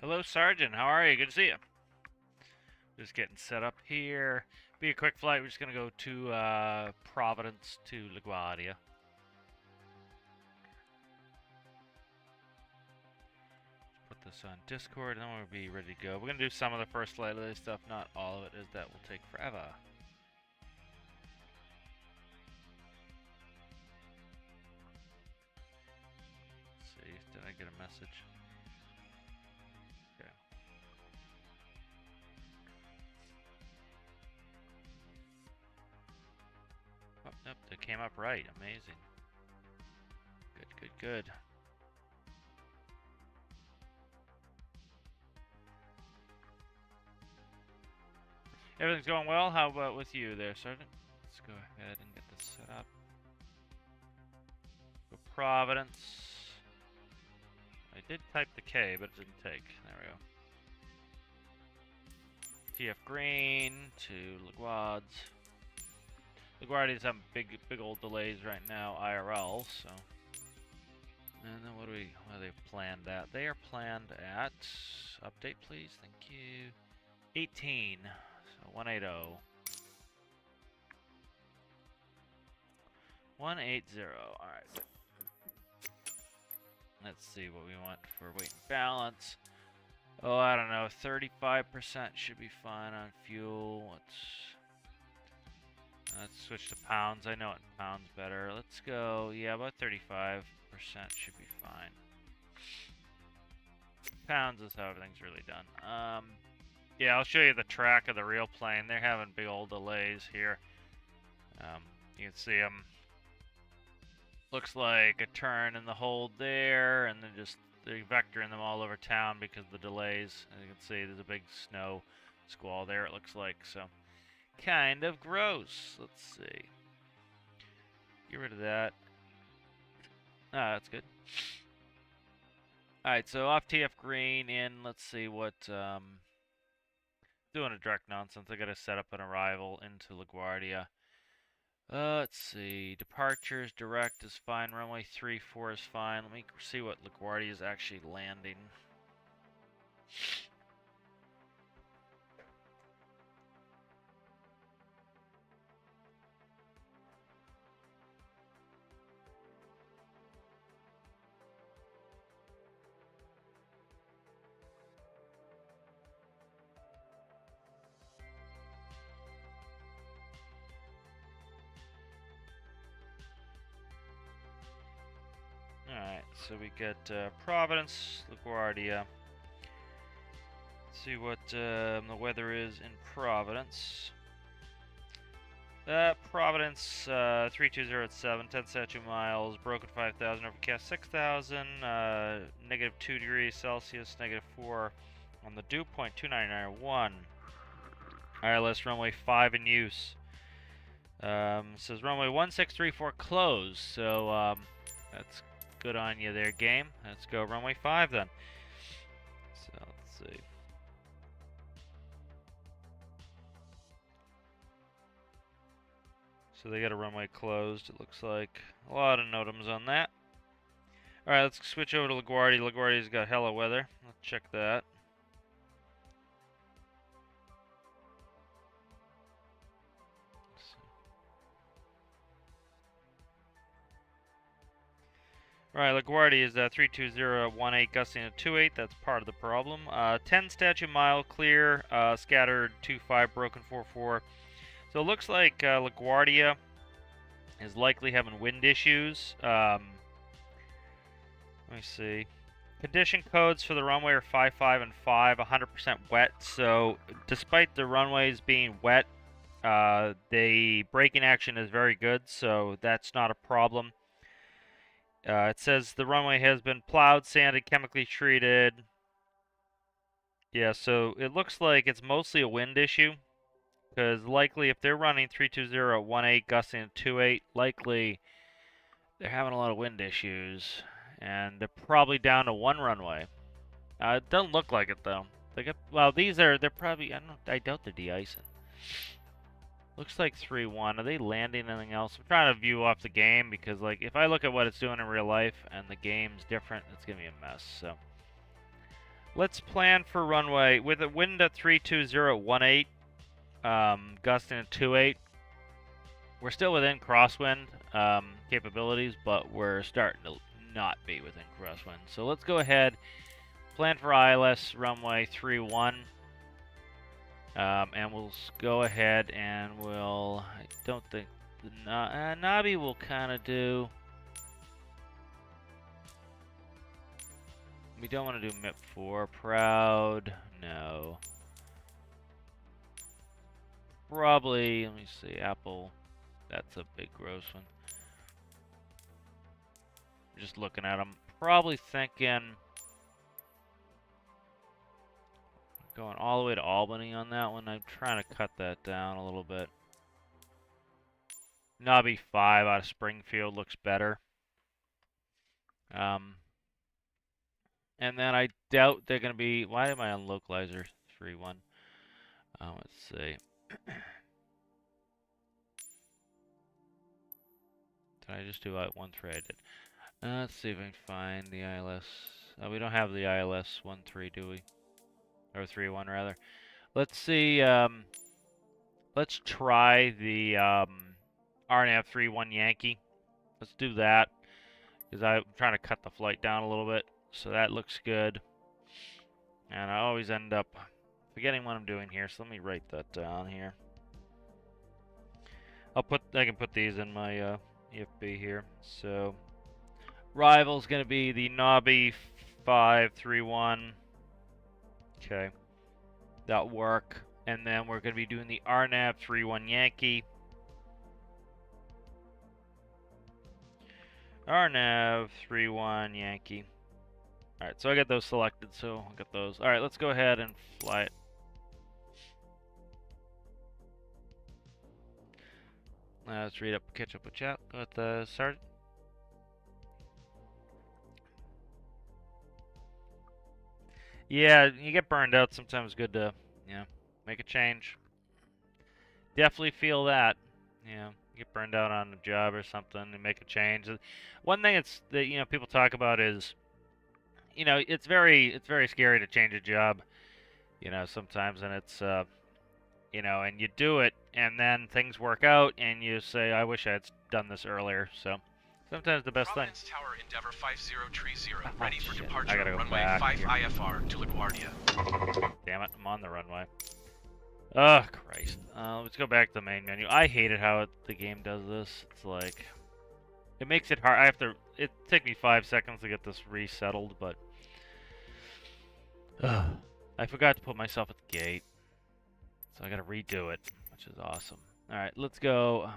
Hello, Sergeant. How are you? Good to see you. Just getting set up here. Be a quick flight. We're just gonna go to Providence to LaGuardia. Put this on Discord, and then we'll be ready to go. We're gonna do some of the first flight of this stuff, not all of it, as that will take forever. Let's see, did I get a message? Okay. Oh, nope, that came up right. Amazing. Good, good, good. Everything's going well. How about with you there, Sergeant? Let's go ahead and get this set up. Go Providence. I did type the K, but it didn't take. There we go. TF Green to LaGuardia. LaGuardia's having big old delays right now, IRL, so. And then what are they planned at? They are planned at, update please, thank you, 18, so 180. 180, alright. Let's see what we want for weight and balance. Oh, I don't know, 35% should be fine on fuel. Let's switch to pounds. I know it in pounds better. Let's go, yeah, about 35% should be fine. Pounds is how everything's really done. Yeah, I'll show you the track of the real plane. They're having big old delays here. You can see them. Looks like a turn in the hold there, and then just they're vectoring them all over town because of the delays. As you can see, there's a big snow squall there, it looks like, so kind of gross. Let's see. Get rid of that. Ah, that's good. Alright, so off TF Green in, let's see what, doing a direct nonsense. I gotta set up an arrival into LaGuardia. Let's see. Departures, direct is fine. Runway 34 is fine. Let me see what LaGuardia is actually landing. Alright, so we got Providence, LaGuardia. Let's see what the weather is in Providence. Providence, 320 10 statute miles, broken 5,000, overcast 6,000, negative 2 degrees Celsius, negative 4 on the dew point, 2991. ILS runway 5 in use. Says runway 1634 closed, so that's good on you there, game. Let's go runway 5 then. So let's see. So they got a runway closed, it looks like. A lot of NOTAMs on that. Alright, let's switch over to LaGuardia. LaGuardia's got hella weather. Let's check that. Alright, LaGuardia is 32018 gusting to 28. That's part of the problem. 10 statute mile clear, scattered 25, broken 44. So it looks like LaGuardia is likely having wind issues. Let me see. Condition codes for the runway are 55 and 5, 100% wet. So despite the runways being wet, the braking action is very good, so that's not a problem. It says the runway has been plowed, sanded, chemically treated. Yeah, so it looks like it's mostly a wind issue. Because likely if they're running 32018 gusting at 28, likely they're having a lot of wind issues. And they're probably down to one runway. It doesn't look like it though. Well, they're probably, I doubt they're de-icing. Looks like 3-1. Are they landing anything else? I'm trying to view off the game because, like, if I look at what it's doing in real life and the game's different, it's gonna be a mess. So Let's plan for runway with a wind at 32018, gusting at 28. We're still within crosswind capabilities, but we're starting to not be within crosswind. So let's go ahead, plan for ILS runway 31. And we'll go ahead and we'll, I don't think, the Nabi will kind of do, we don't want to do MIP 4, proud, no. Probably, let me see, Apple, that's a big gross one. Just looking at them, probably thinking, going all the way to Albany on that one. I'm trying to cut that down a little bit. Nabi 5 out of Springfield looks better. And then I doubt they're going to be... Why am I on localizer 3-1? Let's see. Did I just do 1-3? I did. Let's see if I can find the ILS. We don't have the ILS 1-3, do we? Or 3-1, rather. Let's see. Let's try the RNAV 3-1 Yankee. Let's do that. Because I'm trying to cut the flight down a little bit. So that looks good. And I always end up forgetting what I'm doing here. So let me write that down here. I can put these in my EFB here. So rival's going to be the Nabi 531. Okay. That'll work. And then we're going to be doing the RNAV 31 Yankee. RNAV 31 Yankee. Alright, so I got those selected, so I'll get those. Alright, let's go ahead and fly it. Let's read up, catch up with chat with the Sergeant. Yeah, you get burned out. Sometimes good to, make a change. Definitely feel that. Get burned out on a job or something and make a change. One thing that people talk about is, it's very scary to change a job. Sometimes, and it's and you do it, and then things work out, and you say, I wish I had done this earlier. So sometimes the best Providence thing. Tower Endeavor 5030, ready for Shit. departure. I gotta go Runway back 5 here. IFR to LaGuardia. Damn it, I'm on the runway. Oh, Christ. Let's go back to the main menu. I hate it how the game does this. It's like, it makes it hard. It took me 5 seconds to get this resettled, but I forgot to put myself at the gate. So I gotta redo it, which is awesome. Alright, let's go.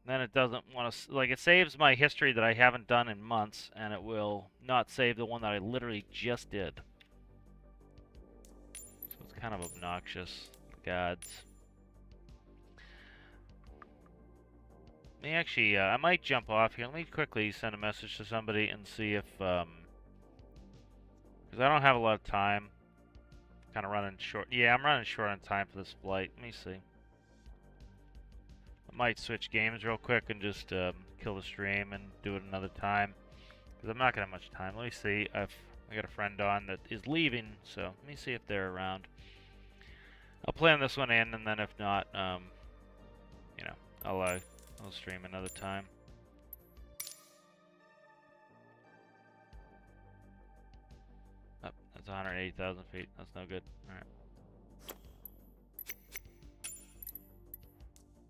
Then it doesn't want to, it saves my history that I haven't done in months, and it will not save the one that I literally just did. So it's kind of obnoxious. Gods. Let me actually, I might jump off here. Let me quickly send a message to somebody and see if, because I don't have a lot of time. Kind of running short. Yeah, I'm running short on time for this flight. Let me see. I might switch games real quick and just kill the stream and do it another time. Because I'm not going to have much time. Let me see. I got a friend on that is leaving, so let me see if they're around. I'll plan this one in, and then if not, I'll stream another time. Oh, that's 180,000 feet. That's no good. Alright.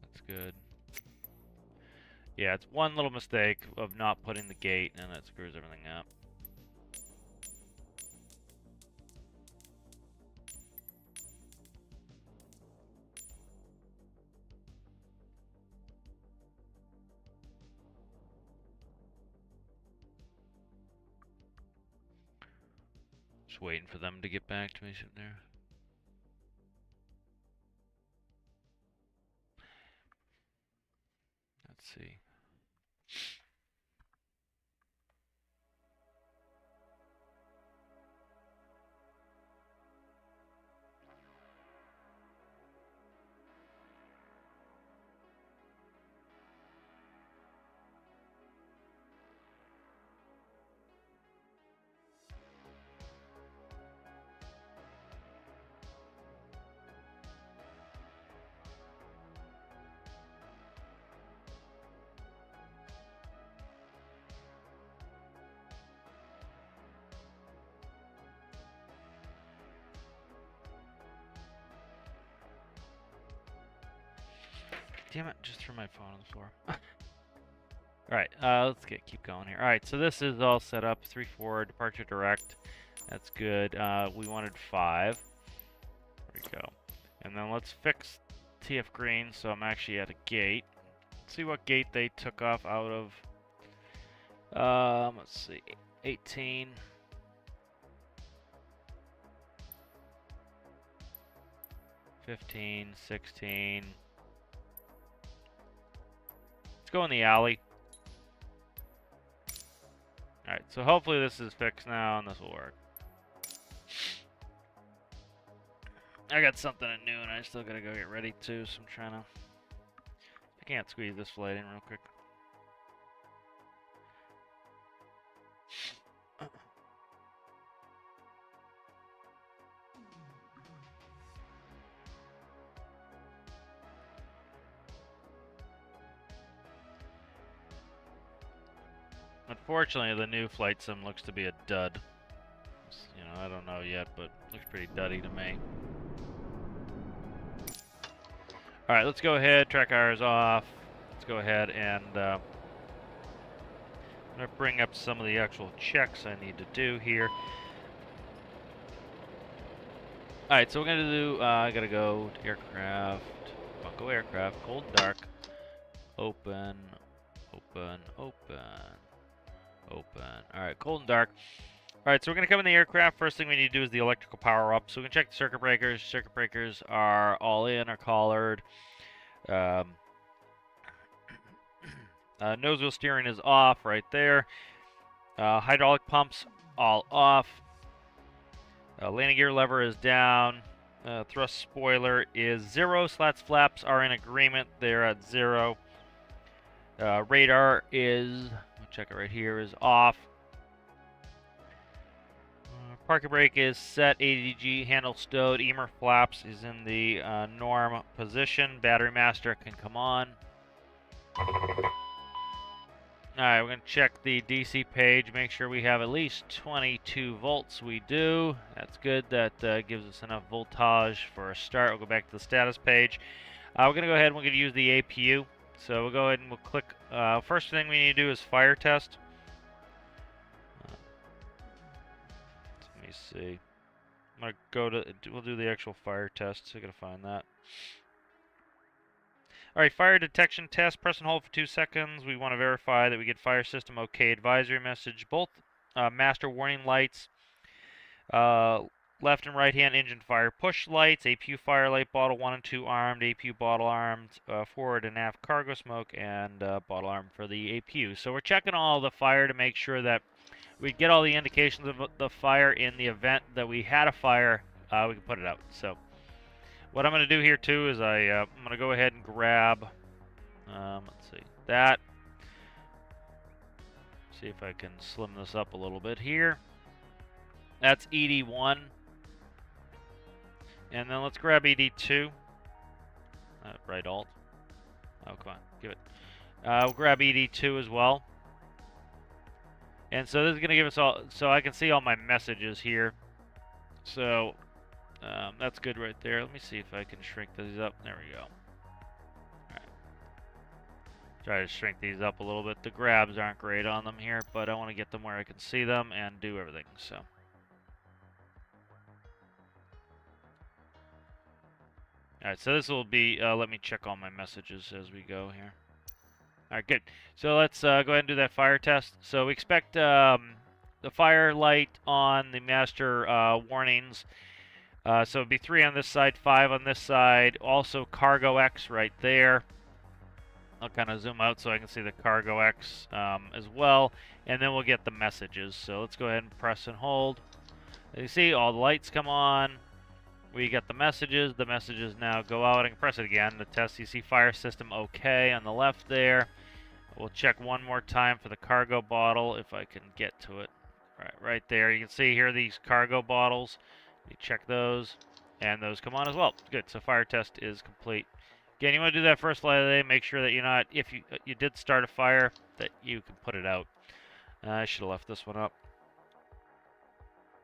That's good. Yeah, it's one little mistake of not putting the gate, and that screws everything up. Just waiting for them to get back to me sitting there. Let's see. damn it, just threw my phone on the floor. Alright, let's keep going here. Alright, so this is all set up. 3-4, departure direct. That's good. We wanted 5. There we go. And then let's fix TF green, so I'm actually at a gate. Let's see what gate they took off out of. Let's see, 18. 15, 16. Let's go in the alley. Alright, so hopefully this is fixed now and this will work. I got something at noon, I still gotta go get ready too, so I'm trying to... I can't squeeze this flight in real quick. Unfortunately, the new flight sim looks to be a dud. You know, I don't know yet, but looks pretty duddy to me. Alright, let's go ahead, track hours off. Let's go ahead and I'm going to bring up some of the actual checks I need to do here. Alright, so we're going to do, I got to go to aircraft. Come on, go aircraft, cold and dark. Open, open, open. Open. Alright, cold and dark. Alright, so we're going to come in the aircraft. First thing we need to do is the electrical power up. So we can check the circuit breakers. Circuit breakers are all in or collared. Nose wheel steering is off right there. Hydraulic pumps all off. Landing gear lever is down. Thrust spoiler is 0. Slats flaps are in agreement. They're at 0. Radar is... check it right here, is off. Parking brake is set, ADG handle stowed, EMER flaps is in the norm position, battery master can come on. Alright, we're going to check the DC page, make sure we have at least 22 volts. We do. That's good, that gives us enough voltage for a start. We'll go back to the status page. We're going to go ahead and we're going to use the APU. So we'll go ahead and we'll click, first thing we need to do is fire test. Let me see. I'm going to go to, we'll do the actual fire test, so I gotta find that. Alright, fire detection test, press and hold for 2 seconds. We want to verify that we get fire system OK advisory message. Both master warning lights, left and right hand engine fire push lights, APU fire light, bottle 1 and 2 armed, APU bottle armed, forward and aft cargo smoke, and bottle armed for the APU. So we're checking all the fire to make sure that we get all the indications of the fire. In the event that we had a fire, we can put it out. So what I'm going to do here too is I'm going to go ahead and grab, let's see, that. See if I can slim this up a little bit here. That's ED1. And then let's grab ED2. Right alt. Oh, come on, give it. We'll grab ED2 as well. And so this is going to give us all, so I can see all my messages here. So that's good right there. Let me see if I can shrink these up. There we go. All right. Try to shrink these up a little bit. The grabs aren't great on them here, but I want to get them where I can see them and do everything. So. Alright, so this will be, let me check all my messages as we go here. Alright, good. So let's go ahead and do that fire test. So we expect the fire light on the master warnings. So it'd be 3 on this side, 5 on this side. Also cargo X right there. I'll kind of zoom out so I can see the cargo X as well. And then we'll get the messages. So let's go ahead and press and hold. As you see, all the lights come on. We get the messages. The messages now go out. I can press it again to test. You see fire system OK on the left there. We'll check one more time for the cargo bottle if I can get to it. Right there. You can see here these cargo bottles. You check those, and those come on as well. Good. So fire test is complete. Again, you want to do that first flight of the day. Make sure that you're not, if you did start a fire, that you can put it out. I should have left this one up.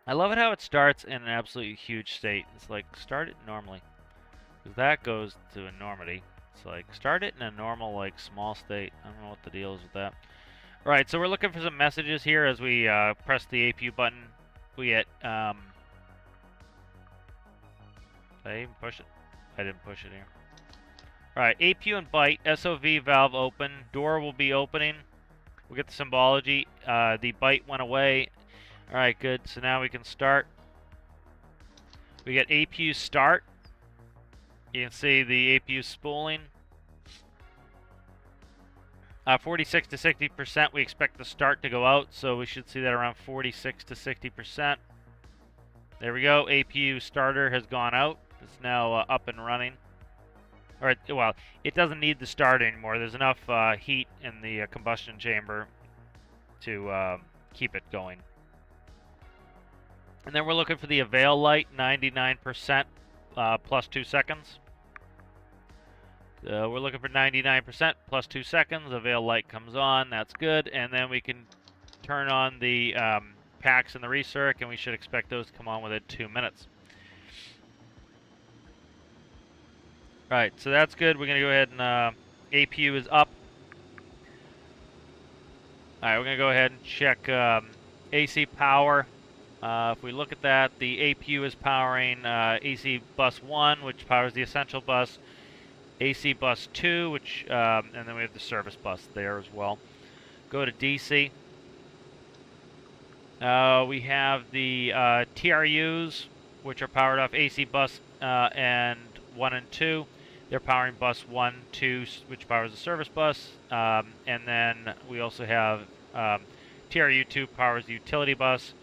I love it how it starts in an absolutely huge state. It's like, start it normally. Because that goes to enormity. it's like. Start it in a normal, like, small state. I don't know what the deal is with that. Alright, so we're looking for some messages here as we press the APU button. We get, did I even push it? I didn't push it here. Alright, APU and byte, SOV valve open. Door will be opening. We'll get the symbology. The byte went away. Alright, good. So now we can start. We get APU start. You can see the APU spooling. 46 to 60%, we expect the start to go out, so we should see that around 46 to 60%. There we go, APU starter has gone out. It's now up and running. Or, well, it doesn't need the start anymore. There's enough heat in the combustion chamber to keep it going. And then we're looking for the avail light, 99% plus 2 seconds. We're looking for 99% plus 2 seconds. Avail light comes on. That's good. And then we can turn on the packs in the recirc, and we should expect those to come on within 2 minutes. Alright, so that's good. We're going to go ahead and APU is up. Alright, we're going to go ahead and check AC power. If we look at that, the APU is powering AC bus 1, which powers the essential bus. AC bus 2, which, and then we have the service bus there as well. Go to DC. We have the TRUs, which are powered off AC bus and 1 and 2. They're powering bus 1, 2, which powers the service bus. And then we also have TRU2 powers the utility bus.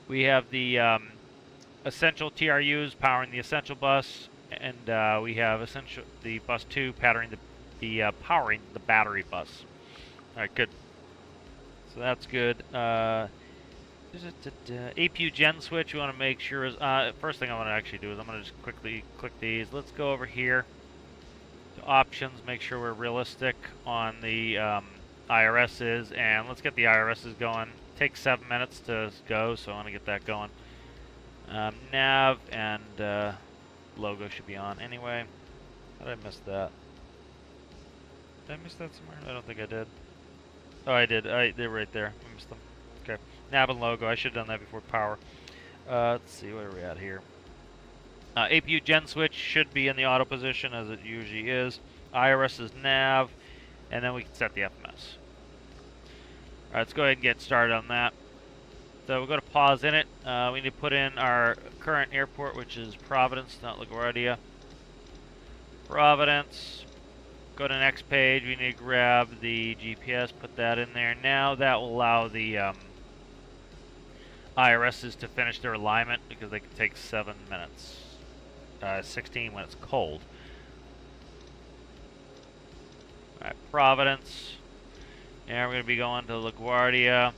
We have the essential TRUs powering the essential bus. And we have the bus 2 powering powering the battery bus. All right, good. So that's good. APU gen switch. We want to make sure is first thing I want to actually do is I'm going to just quickly click these. Let's go over here to options. Make sure we're realistic on the IRSs, and let's get the IRSs going. Takes 7 minutes to go, so I want to get that going. Nav and logo should be on anyway. How did I miss that? Did I miss that somewhere? I don't think I did. Oh, I did. They're right there. I missed them. Okay. Nav and logo. I should have done that before power. Let's see. Where are we at here? APU gen switch should be in the auto position as it usually is. IRS is nav. And then we can set the FMS. Alright, let's go ahead and get started on that. So we'll go to pause in it. We need to put in our current airport, which is Providence, not LaGuardia. Providence. Go to the next page. We need to grab the GPS, put that in there. Now that will allow the IRSs to finish their alignment because they can take 7 minutes. 16 when it's cold. Alright, Providence. And we're going to be going to LaGuardia.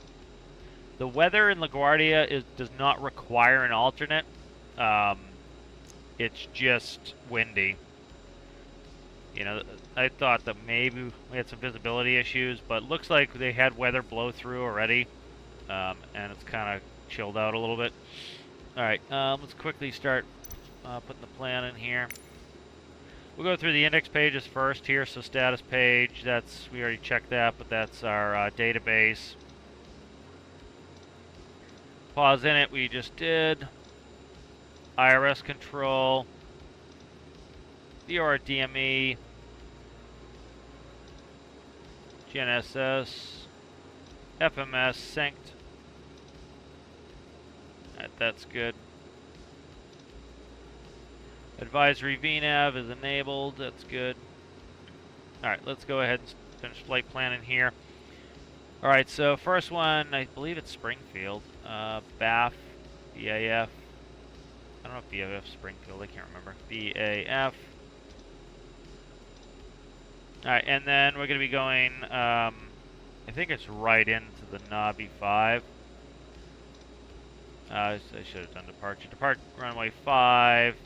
The weather in LaGuardia does not require an alternate. It's just windy. You know, I thought that maybe we had some visibility issues, but looks like they had weather blow through already, and it's kind of chilled out a little bit. All right, let's quickly start putting the plan in here. We'll go through the index pages first here. So status page, we already checked that, but that's our database. Pause in it, we just did. IRS control. VOR DME. GNSS. FMS synced. Alright, that's good. Advisory VNAV is enabled, that's good. Alright, let's go ahead and finish flight planning here. Alright, so first one, I believe it's Springfield. BAF, BAF. I don't know if BAF Springfield, I can't remember. BAF. Alright, and then we're going to be going, I think it's right into the Nobby 5. I should have done departure. Depart runway 5.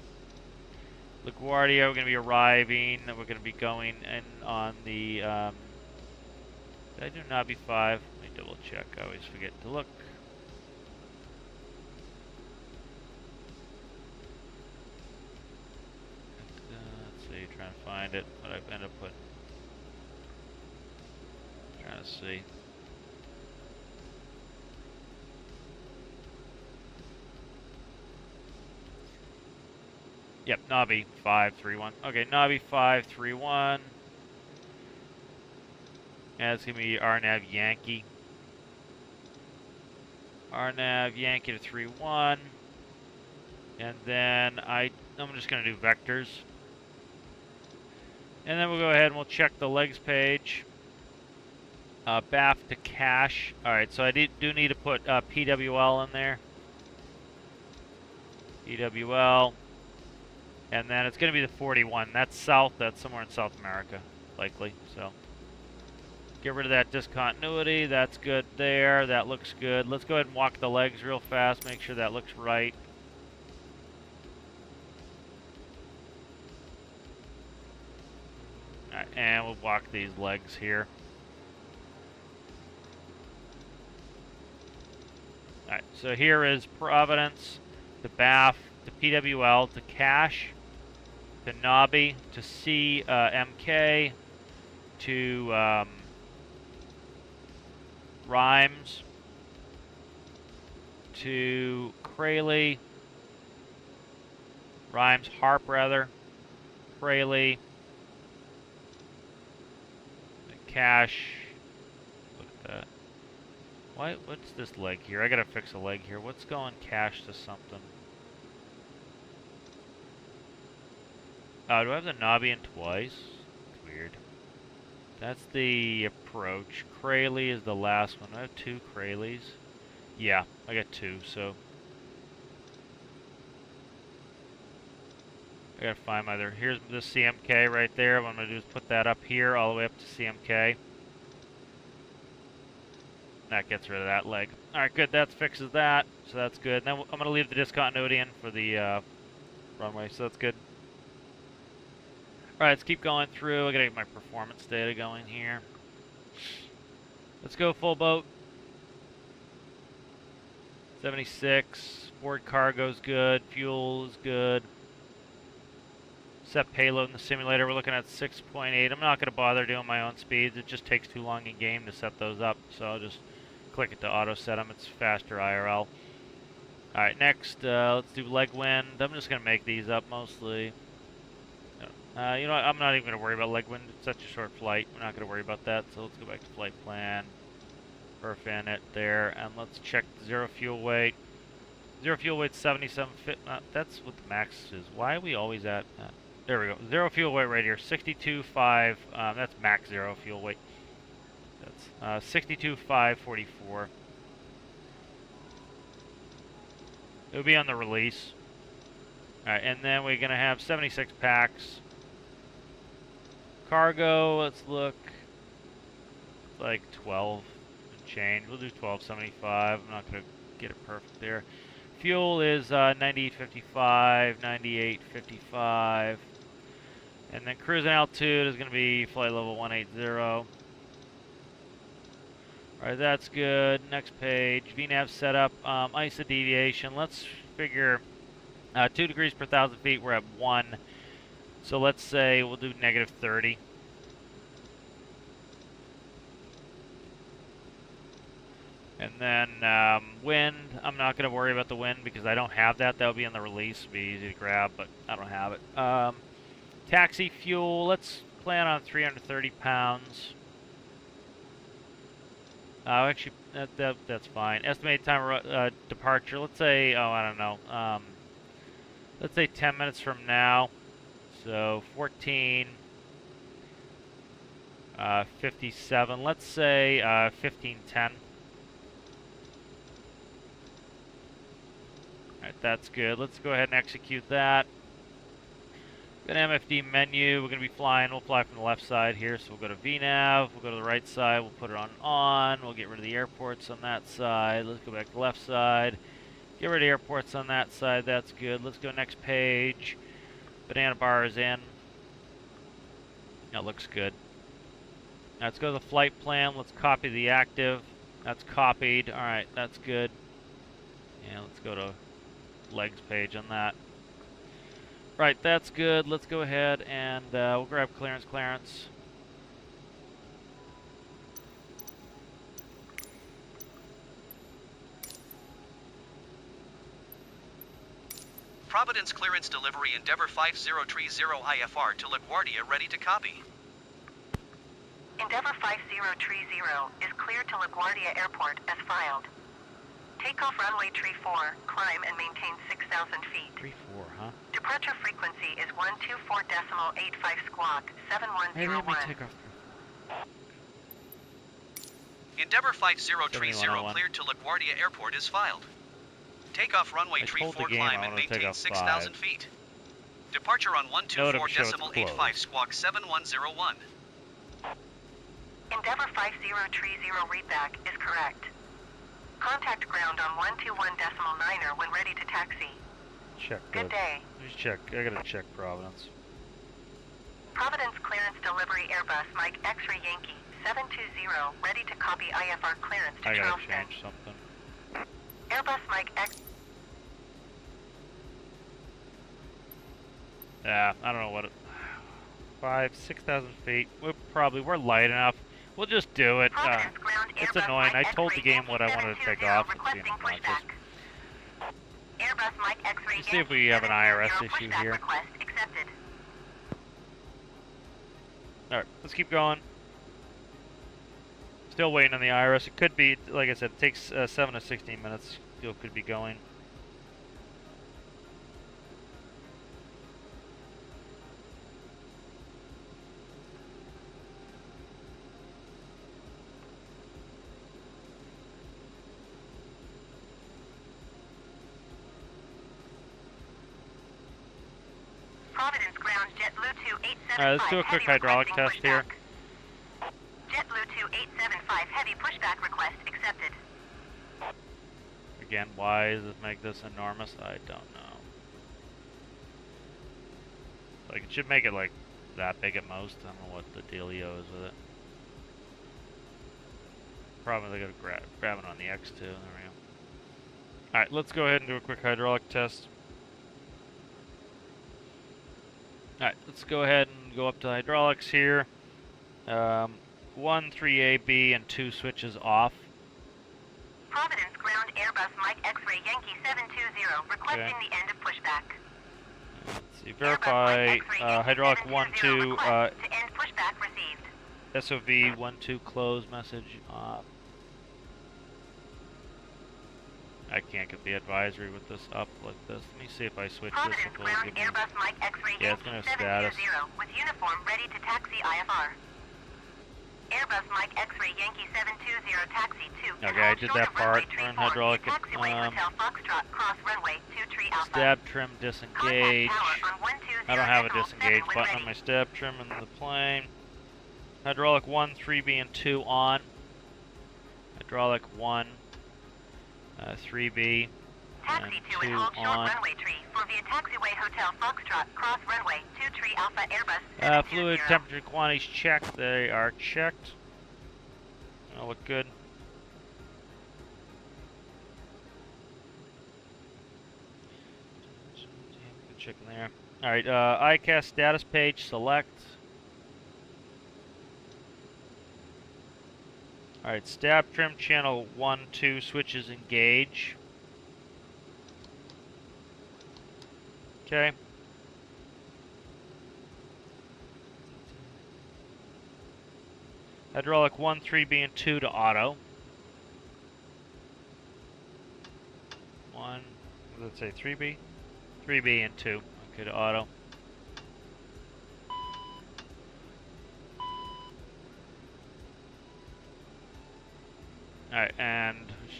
LaGuardia, we're going to be arriving. We're going to be going in on the, did I do Nobby 5? Let me double check. I always forget to look. Let's see, trying to find it, but I've ended up putting. Trying to see. Yep, Nabi 531. Okay, Nabi 531. Yeah, it's gonna be RNAV Yankee. RNAV Yankee to 31. And then I'm just gonna do vectors. And then we'll go ahead and we'll check the legs page. BAF to cache. Alright, so I do need to put PWL in there. PWL. And then it's going to be the 41. That's south. That's somewhere in South America, likely. So get rid of that discontinuity. That's good there. That looks good. Let's go ahead and walk the legs real fast. Make sure that looks right. All right, and we'll walk these legs here. All right, so here is Providence, to BAF, to PWL, to cache, to Nabi, to CMK, to Rhymes, to Crayley, Rhymes Harp rather, Crayley, cache. Look at that. What's this leg here? I gotta fix a leg here. What's going cache to something? Oh, do I have the Nabi in twice? It's weird. That's the approach. Crayley is the last one. I have 2 Crayleys. Yeah, I got 2, so I gotta find my other. Here's the CMK right there. What I'm gonna do is put that up here all the way up to CMK. That gets rid of that leg. Alright, good. That fixes that. So that's good. Then I'm gonna leave the discontinuity in for the runway, so that's good. Alright, let's keep going through. I gotta get my performance data going here. Let's go full boat. 76. Board cargo's good. Fuel is good. Set payload in the simulator. We're looking at 6.8. I'm not gonna bother doing my own speeds. It just takes too long in game to set those up. So I'll just click it to auto set them. It's faster IRL. Alright, next, let's do leg wind. I'm just gonna make these up mostly. You know what? I'm not even going to worry about leg wind. It's such a short flight. We're not going to worry about that. So let's go back to flight plan. Perf in it there. And let's check zero fuel weight. Zero fuel weight 77. That's what the max is. Why are we always at... there we go. Zero fuel weight right here. 62.5. That's max zero fuel weight. That's 62.544. It'll be on the release. Alright, and then we're going to have 76 packs. Cargo, let's look, like 12 and change. We'll do 12.75. I'm not going to get it perfect there. Fuel is 98.55, 98.55. And then cruising altitude is going to be flight level 180. Alright, that's good. Next page, VNAV setup, ISA deviation. Let's figure 2 degrees per 1,000 feet. We're at 1. So let's say we'll do negative 30. And then wind, I'm not going to worry about the wind because I don't have that. That'll be in the release. It'll be easy to grab, but I don't have it. Taxi fuel, let's plan on 330 pounds. Actually, that's fine. Estimated time departure, let's say, I don't know. Let's say 10 minutes from now. So 14:57. Let's say 15:10. Alright, that's good. Let's go ahead and execute that. Go to MFD menu. We're going to be flying. We'll fly from the left side here. So we'll go to VNAV. We'll go to the right side. We'll put it on. We'll get rid of the airports on that side. Let's go back to the left side. Get rid of airports on that side. That's good. Let's go next page. Banana bar is in. That looks good. Now let's go to the flight plan. Let's copy the active. That's copied. Alright, that's good. And let's go to legs page on that. Right, that's good. Let's go ahead and we'll grab clearance. Providence clearance delivery Endeavour 5030 IFR to LaGuardia ready to copy. Endeavour 5030 is cleared to LaGuardia Airport as filed. Takeoff runway 34, climb and maintain 6,000 feet. 3-4, huh? Departure frequency is 124.85 squawk, 7101. Maybe let me take off. Endeavour 5030 7101. cleared to LaGuardia Airport is filed. Takeoff runway I told 34 the game climb I and wanted to take maintain off 6,000 5. feet. Departure on Note 'em show it's 124.85 closed. squawk 7101. Endeavour 5030 readback is correct. Contact ground on 121.9er when ready to taxi. Check. Good day. Let me check. I gotta check Providence. Providence clearance delivery Airbus Mike X-ray Yankee 720 ready to copy IFR clearance to I gotta Charleston. change something. Airbus Mike X. Yeah, I don't know what it... 6,000 feet. We're light enough. We'll just do it. Providence ground It's Airbus annoying. Mike I told the X-ray game what I Yankee wanted to take 720 off. It's being requesting obnoxious. pushback. Airbus Mike X-ray Let's see if we Yankee have an IRS 720 issue pushback here. request accepted. Alright, let's keep going. Still waiting on the IRS. It could be, like I said, it takes 7 to 16 minutes. Still could be going. Providence ground JetBlue 2875 Alright, let's do a quick heavy hydraulic requesting test here. pushback. JetBlue 2875 heavy pushback request accepted. Again, why does it make this enormous? I don't know. Like, it should make it, like, that big at most. I don't know what the dealio is with it. Probably they gotta grab it on the X2. There we go. Alright, let's go ahead and do a quick hydraulic test. Alright, let's go ahead and go up to hydraulics here. 1, 3AB, and 2 switches off. Providence ground Airbus Mike X-ray Yankee 720 requesting the end of pushback. Let's see, Airbus verify Mike X-ray Yankee hydraulic 720 1-2, request to end pushback received. SOV 1-2 close message off. I can't get the advisory with this up like this. Let me see if I switch this. Providence If it'll ground give me... Airbus Mike X-ray Yeah, it's Yankee gonna status. 720 with uniform ready to taxi IFR. Airbus Mike X-ray Yankee 720 taxi 2. Okay, I did that part. We're in hydraulic. Taxiway Hotel Foxtrot cross runway 23 Alpha. Stab trim disengage. I don't have a disengage button on my stab trim in the plane. Hydraulic 1, 3B, and 2 on. Hydraulic 1, 3B, Taxi and 2 and 2 hold short on. runway tree for via Taxiway Hotel Foxtrot cross runway 23 Alpha Airbus 720. Fluid temperature quantities checked. They are checked. They look good. Good checking there. Alright, ICAS status page, select. Alright, stab trim channel 1, 2 switches engage. Okay. Hydraulic 1, 3B, and 2 to auto. 1, what did it say, 3B? 3B and 2. Okay, to auto. Alright, and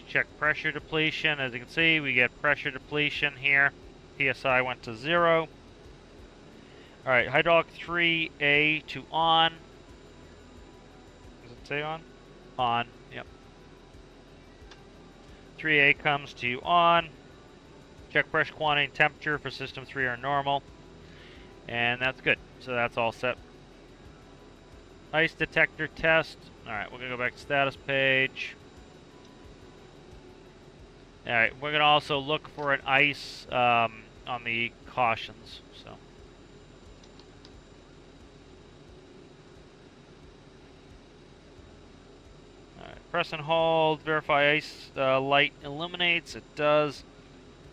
check pressure depletion. As you can see, we get pressure depletion here. PSI went to 0. Alright, hydraulic 3A to on. Does it say on? On, yep. 3A comes to on. Check pressure, quantity, and temperature for system 3 are normal. And that's good. So that's all set. Ice detector test. Alright, we're going to go back to status page. Alright, we're going to also look for an ice on the cautions. So Press and hold. Verify ice light illuminates. It does.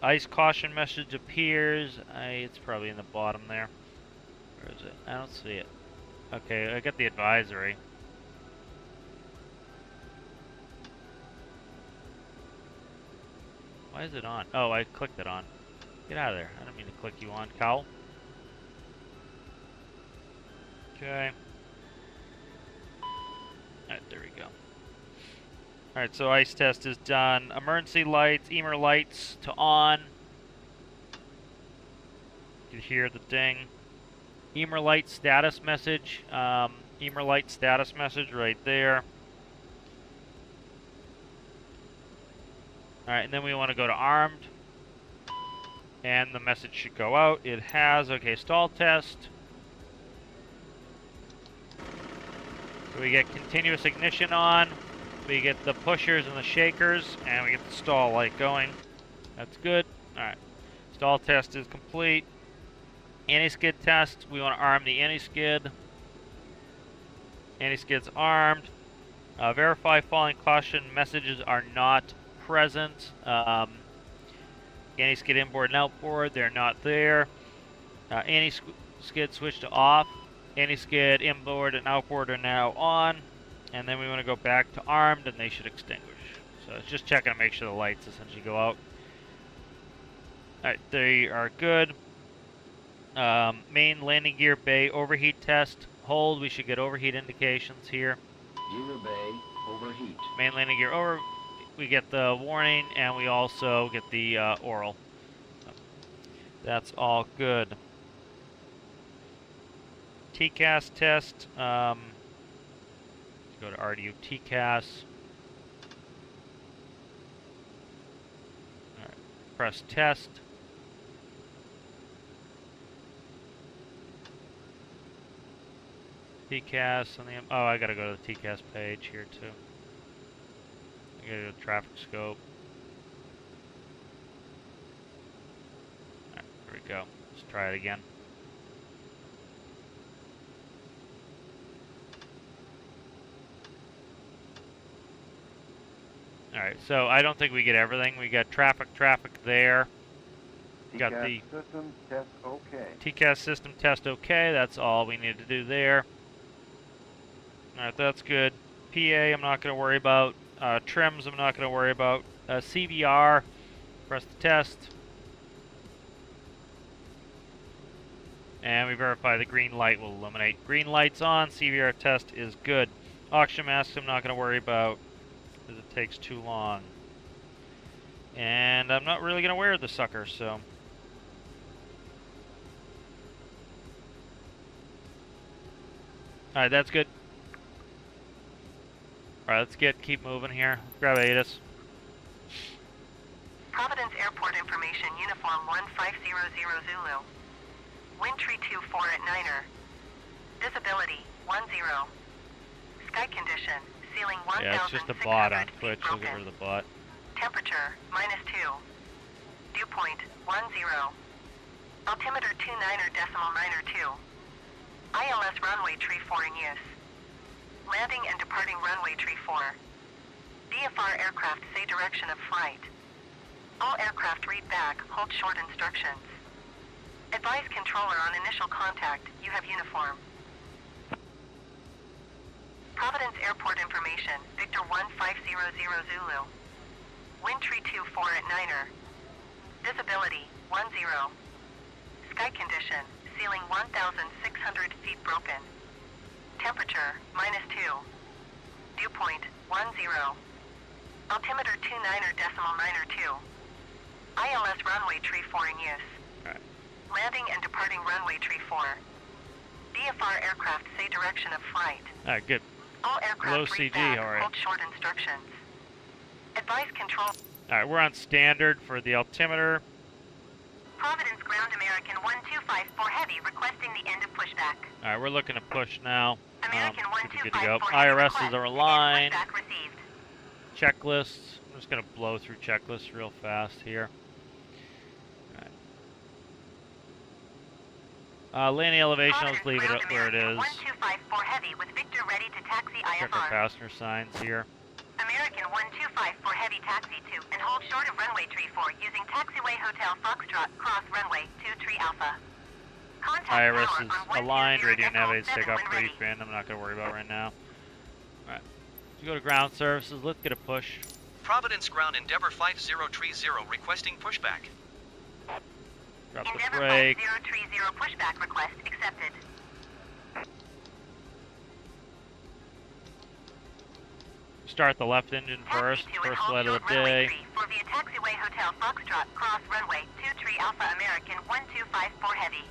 Ice caution message appears. It's probably in the bottom there. Where is it? I don't see it. Okay, I got the advisory. Why is it on? Oh, I clicked it on. Get out of there. I don't mean to click you on, cow. Okay. Alright, there we go. Alright, so ice test is done. Emergency lights, EMER lights to on. You can hear the ding. EMER light status message. EMER light status message right there. Alright, and then we want to go to armed. And the message should go out. It has. Okay, stall test. So we get continuous ignition on. We get the pushers and the shakers. And we get the stall light going. That's good. Alright. Stall test is complete. Anti-skid test. We want to arm the anti-skid. Anti-skid's armed. Verify falling caution messages are not present. Anti-skid inboard and outboard, they're not there. Anti-skid switch to off. Anti-skid inboard and outboard are now on. And then we want to go back to armed and they should extinguish. So it's just checking to make sure the lights essentially go out. Alright, they are good. Main landing gear bay overheat test. Hold, we should get overheat indications here. Gear bay overheat. Main landing gear over. We get the warning, and we also get the oral. That's all good. TCAS test. Let's go to RDU TCAS. All right. Press test. TCAS on the. Oh, I gotta go to the TCAS page here too. I gotta go to traffic scope. Alright, here we go. Let's try it again. Alright, so I don't think we get everything. We got traffic there. Got the system test okay. TCAS system test okay. That's all we need to do there. Alright, that's good. PA I'm not going to worry about. Trims I'm not going to worry about. CVR, press the test. And we verify the green light will illuminate. Green light's on, CVR test is good. Oxygen mask I'm not going to worry about because it takes too long. And I'm not really going to wear the sucker, so. Alright, that's good. Alright, let's keep moving here. Grab ATIS. Providence Airport information, uniform 1500 Zulu. Wind tree 24 at Niner. Visibility 10. Sky condition, ceiling 1,600 Yeah, it's just a bot on feet Twitch. We'll get broken. rid of the bot. Temperature -2. Dew point 10. Altimeter 29.92. ILS runway tree 4 in use. Landing and departing runway tree 4. VFR aircraft say direction of flight. All aircraft read back, hold short instructions. Advise controller on initial contact, you have uniform. Providence Airport information, Victor 1500 Zulu. Wind tree 24 at Niner. Visibility 10. Sky condition, ceiling 1,600 feet broken. Temperature -2. Dew point 10. Altimeter 29.92. ILS runway tree 4 in use. Alright. Landing and departing runway tree 4. VFR aircraft say direction of flight. Alright, good. All Low aircraft read CG, back, alright. hold short instructions. Advise control. Alright, we're on standard for the altimeter. Providence Ground American 1254 Heavy requesting the end of pushback. Alright, we're looking to push now. American Good to go. 1254 Heavy IRS request is our end line. pushback received. Checklists. I'm just going to blow through checklists real fast here. Alright. Landing elevation, let's leave it Providence where it Ground is. American 1254 Heavy with Victor ready to taxi Check our IFR. passenger signs here. American 125 for heavy taxi 2 and hold short of runway tree 4 using taxiway Hotel Foxtrot, cross runway 23 Alpha. Contact IRS tower is on aligned, radio 120.7 navigates take off when ready. briefing. I'm not going to worry about right now. Alright, let's go to ground services. Let's get a push. Providence Ground Endeavor 5030 requesting pushback. Drop the Endeavor brake. 5030 pushback request accepted. Start the left engine first. Taxi 2 and First hold flight of short the runway day. 3 for via taxiway Hotel Foxtrot, cross runway 23 Alpha American 125 for heavy.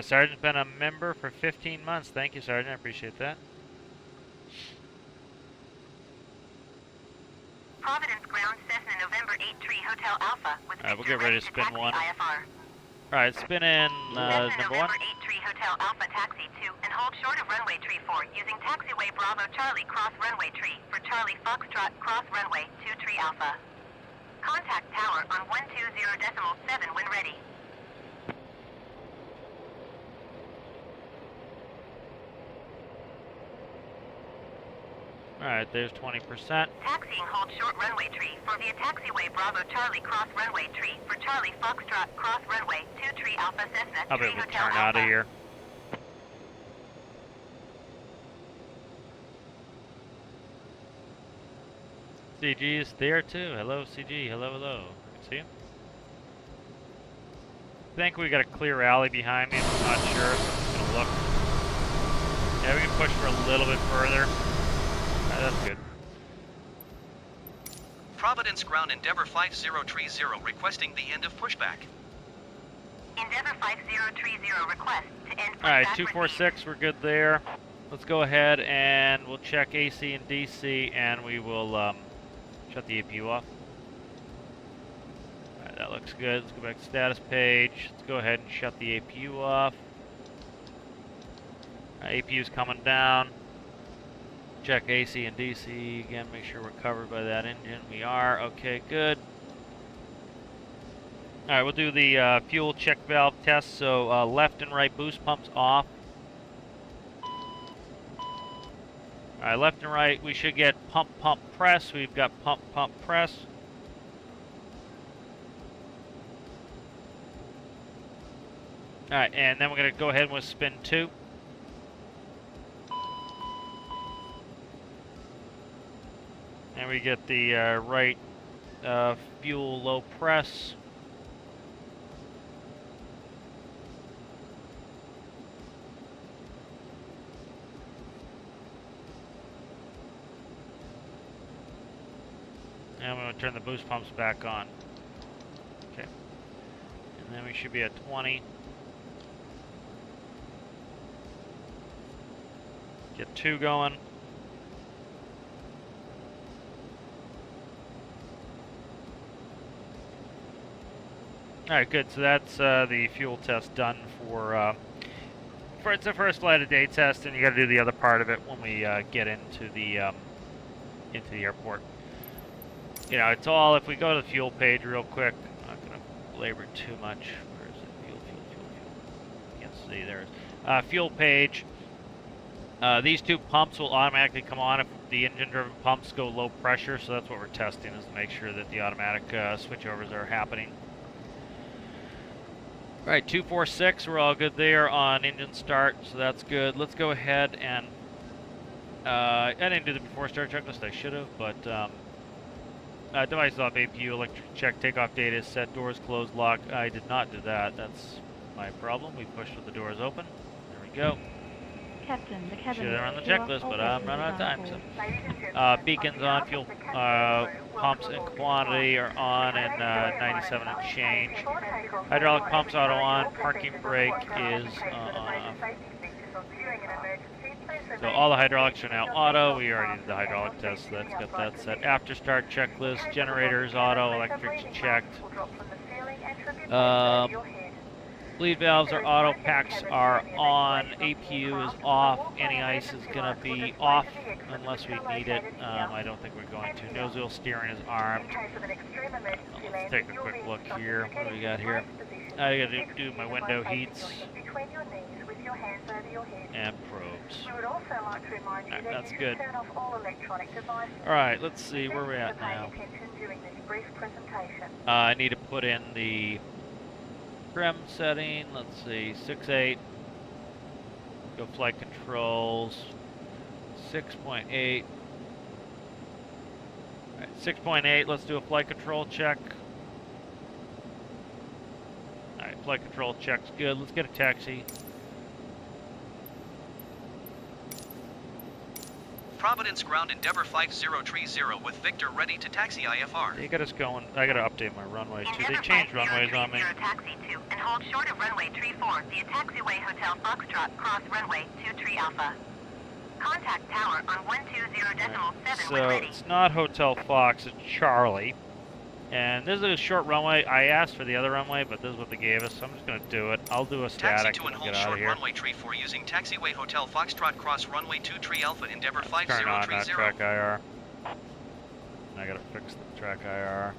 Sergeant's been a member for 15 months. Thank you, Sergeant. I appreciate that. Providence Ground Cessna November 83 Hotel Alpha with Alright, we'll Victor get ready to spin taxi one. IFR. Alright, spin in Cessna number 1. November 83 Hotel Alpha Taxi 2 and hold short of runway tree 4 using taxiway Bravo Charlie cross runway tree for Charlie Foxtrot cross runway 23 Alpha. Contact tower on 120.7 when ready. Alright, there's 20%. Taxiing hold short runway tree for via taxiway Bravo Charlie cross runway tree for Charlie Foxtrot cross runway 23 Alpha Cessna I'll be 3 able to Hotel turn Alpha. out of here. CG is there too. Hello, CG. Hello, hello. I can see him. I think we got a clear alley behind me. I'm not sure, so I'm just gonna look. Yeah, we can push for a little bit further. That's good. Providence Ground Endeavor 5030 requesting the end of pushback. Endeavor 5030 request to end Alright, pushback 246, we're good there. Let's go ahead and we'll check AC and DC and we will shut the APU off. Alright, that looks good. Let's go back to status page. Let's go ahead and shut the APU off. APU's coming down. Check AC and DC again, make sure we're covered by that engine. We are. Okay, good. Alright, we'll do the fuel check valve test. So left and right boost pumps off. Alright, left and right, we should get pump, pump, press. We've got pump, pump, press. Alright, and then we're going to go ahead with spin 2. And we get the right fuel low press. And I'm going to turn the boost pumps back on. Okay. And then we should be at 20. Get 2 going. Alright, good. So that's the fuel test done for it's the first flight of day test, and you got to do the other part of it when we get into the airport. You know, it's all, if we go to the fuel page real quick, I'm not going to belabor too much. Where is it? Fuel. Can't see, there it is. Fuel page. These 2 pumps will automatically come on if the engine-driven pumps go low pressure, so that's what we're testing, is to make sure that the automatic switchovers are happening. Alright, 246, we're all good there on engine start, so that's good. Let's go ahead and, I didn't do the before start checklist, I should have, but, device off, APU, electric check, takeoff data is set, doors closed, lock. I did not do that, that's my problem. We pushed with the doors open. There we go. Captain, the cabin Should have run the checklist, but I'm running out of time, so. Beacons on, fuel pumps and quantity are on, and 97 and change. Hydraulic pumps auto on, parking brake is on. So all the hydraulics are now auto. We already did the hydraulic test, so that's got that set. After start checklist, generators auto, electrics checked. Fuel pumps auto on, fuel pumps auto on, parking brake is on. So all the hydraulics are now auto. We already did the hydraulic test, so that's got that set. After start checklist, generators auto, electrics checked. Fuel pumps auto on, fuel pumps auto on, parking brake is on. So all the hydraulics are now auto. We already did the hydraulic test, so that's got that set. After start checklist, generators auto, electrics checked. Bleed valves are auto, packs are on, APU is off, anti-ice is going to be off unless we need it. I don't think we're going to. Nose wheel steering is armed. Let's take a quick look here. What do we got here? I got to do my window heats and probes. Alright, that's good. Alright, let's see where we're at now. I need to put in the trim setting. Let's see, 6.8. Go flight controls. 6.8. Alright, 6.8. Let's do a flight control check. Alright, flight control check's good. Let's get a taxi. Providence ground Endeavour 5030 with Victor ready to taxi IFR. They got us going. I gotta update my runway too. They changed runways on me. Taxi 2 and hold short of runway tree 4 via taxiway Hotel Foxtrot, cross runway 23 Alpha. Contact tower on 120.7 when So ready. it's not Hotel Fox, it's Charlie. And this is a short runway. I asked for the other runway, but this is what they gave us, so I'm just gonna do it. I'll do a Taxi static 2 and and hold get out of short here. runway tree 4 using taxiway Hotel Foxtrot, cross runway 23 Alpha Endeavour Turn on that 5030. track IR. And I gotta fix the track IR.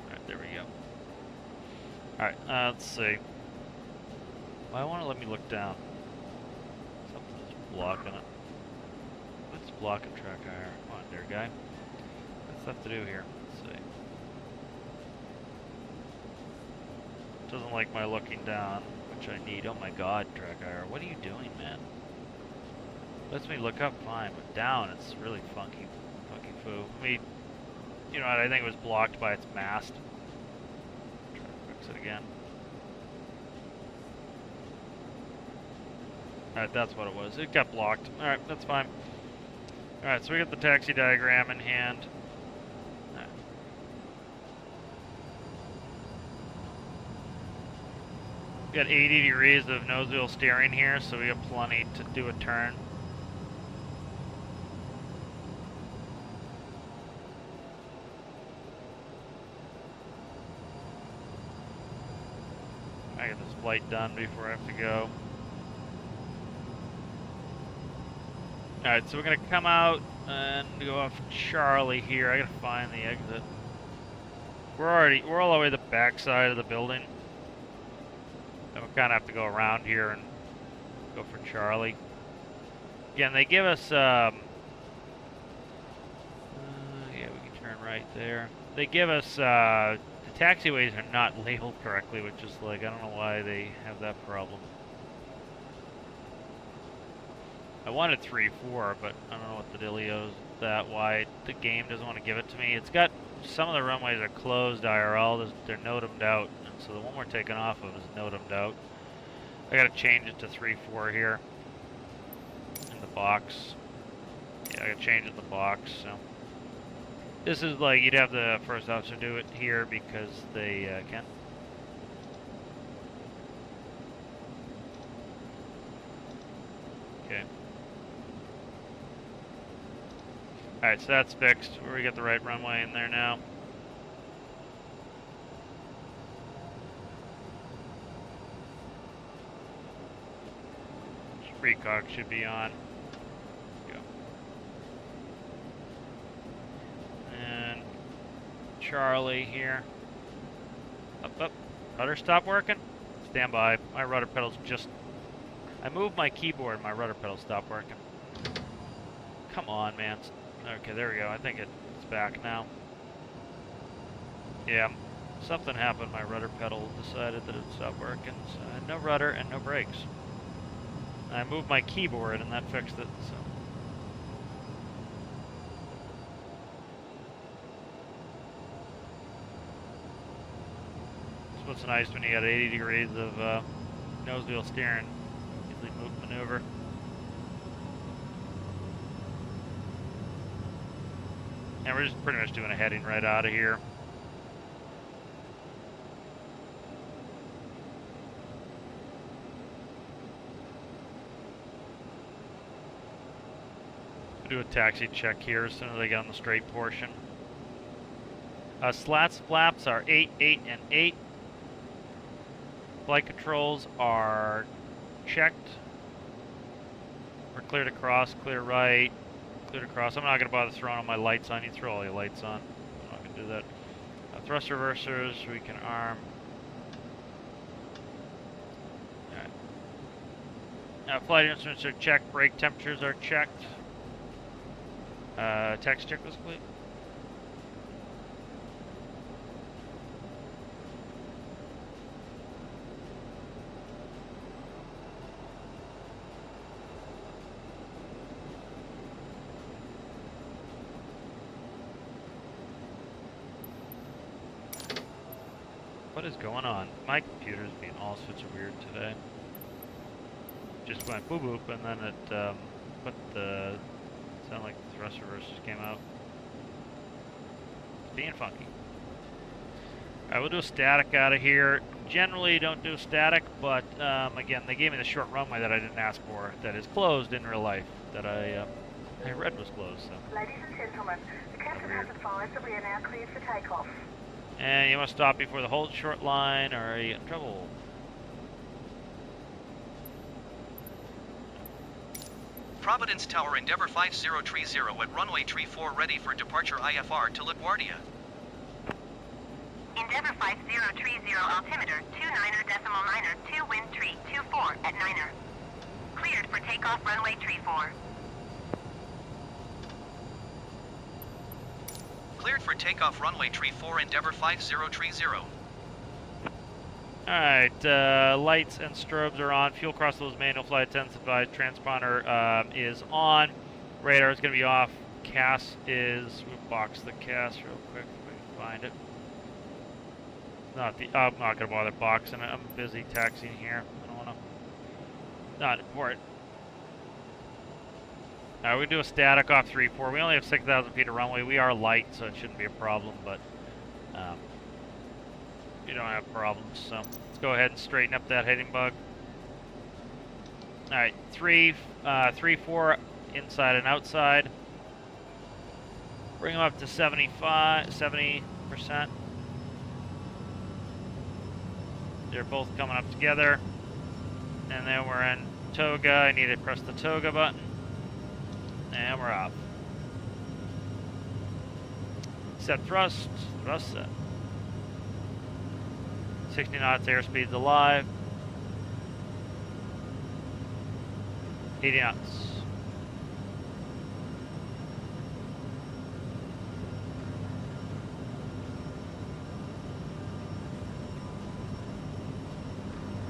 Alright, there we go. Alright, let's see. Why won't it let me look down? Something's blocking it. What's blocking track IR? Come on there, guy. What's stuff to do here? Let's see. Doesn't like my looking down, which I need. Oh my god, track IR. What are you doing, man? Lets me look up fine, but down it's really funky foo. I mean, you know what, I think it was blocked by its mast. Try to fix it again. Alright, that's what it was. It got blocked. Alright, that's fine. Alright, so we got the taxi diagram in hand. Alright. We got 80 degrees of nose wheel steering here, so we got plenty to do a turn. I get this flight done before I have to go. Alright, so we're gonna come out and go off Charlie here. I gotta find the exit. We're all the way to the back side of the building. And we kinda have to go around here and go for Charlie. Again, they give us, yeah, we can turn right there. They give us, the taxiways are not labeled correctly, which is like, I don't know why they have that problem. I wanted 3-4, but I don't know what the dealio is with that, why the game doesn't want to give it to me. It's got, some of the runways are closed IRL, they're NOTAM'd out, and so the one we're taking off of is NOTAM'd out. I gotta change it to 3-4 here, in the box. Yeah, I gotta change it in the box, so. This is like, you'd have the first officer do it here because they can. Okay. Alright, so that's fixed. We got the right runway in there now. Precog should be on. Go. And Charlie here. Up. Rudder stop working? Stand by. My rudder pedal's just... I moved my keyboard, my rudder pedal stopped working. Come on, man. Okay, there we go. I think it's back now. Yeah, something happened. My rudder pedal decided that it stopped working. So I had no rudder and no brakes. I moved my keyboard and that fixed it, so. That's what's nice when you got 80 degrees of nose wheel steering. Easily maneuver. And we're just pretty much doing a heading right out of here. Do a taxi check here as soon as I get on the straight portion. Slats flaps are 8, 8, and 8. Flight controls are checked. We're clear to cross, clear right, clear to cross. I'm not going to bother throwing all my lights on. You throw all your lights on. I'm not going to do that. Thrust reversers, we can arm. Alright. Flight instruments are checked. Brake temperatures are checked. Text check was complete. What is going on? My computer's being all sorts of weird today. Just went boop boop and then it put the sound like the thrust reversers came out. It's being funky. Alright, we'll do a static out of here. Generally don't do static, but again, they gave me the short runway that I didn't ask for, that is closed in real life, that I read was closed. So. Ladies and gentlemen, the captain has advised that we are now cleared for takeoff. And you must stop before the hold short line or you get in trouble. Providence Tower Endeavour 5030 at runway 34 ready for departure IFR to LaGuardia. Endeavour 5030 altimeter 29.9, 2 wind tree 24 at 9er. Cleared for takeoff runway 34. Cleared for takeoff runway 34 Endeavour 5030. Alright, lights and strobes are on. Fuel crossloads manual flight attendants advised. Transponder is on. Radar is going to be off. CAS is... We'll box the CAS real quick if we can find it. I'm not going to bother boxing it. I'm busy taxiing here. I don't want to... Not important. Alright, we do a static off 3-4. We only have 6,000 feet of runway. We are light, so it shouldn't be a problem, but... you don't have problems, so let's go ahead and straighten up that heading bug. Alright, 3-4 inside and outside. Bring them up to 70%. They're both coming up together. And then we're in toga. I need to press the toga button. And we're off. Set thrust. Thrust set. 60 knots, airspeed's alive. 80 knots.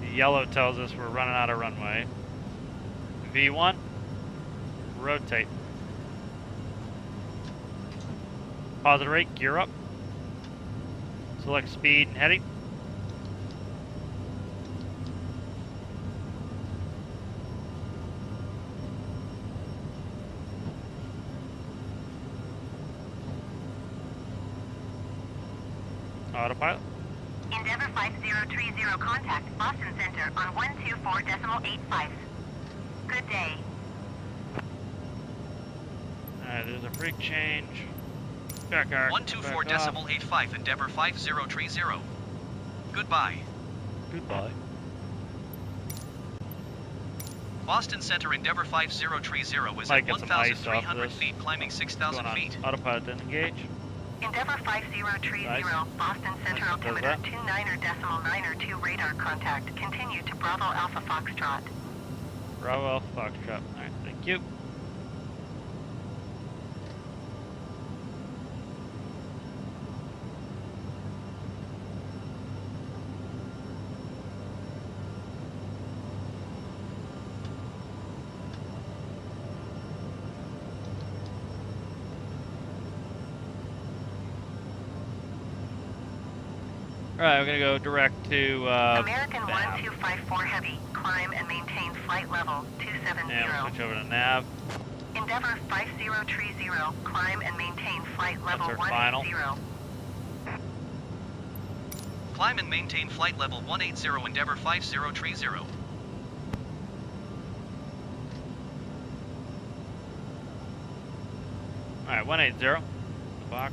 The yellow tells us we're running out of runway. V1, rotate. Positive rate, gear up. Select speed and heading. Autopilot. Endeavour 5030 contact Boston Center on 124.85. Good day. Alright, there's a brig change. Back arc. 124.85 Endeavour 5030. Goodbye. Goodbye. Boston Center Endeavour 5030 is Might at get some ice off 1,300 this. feet, climbing 6,000 feet. Autopilot didn't engage. Endeavour 5030 Nice. Boston Center Does altimeter that. 29.9 radar contact. Continue to Bravo Alpha Foxtrot. Bravo Alpha Foxtrot. Alright, thank you. Alright, we're gonna go direct to American nav. 1254 Heavy. Climb and maintain flight level 270. And we'll switch over to nav. Endeavour 5030. Climb and maintain flight level That's our final. 180. Climb and maintain flight level 180 Endeavour 5030. Alright, 180. The box.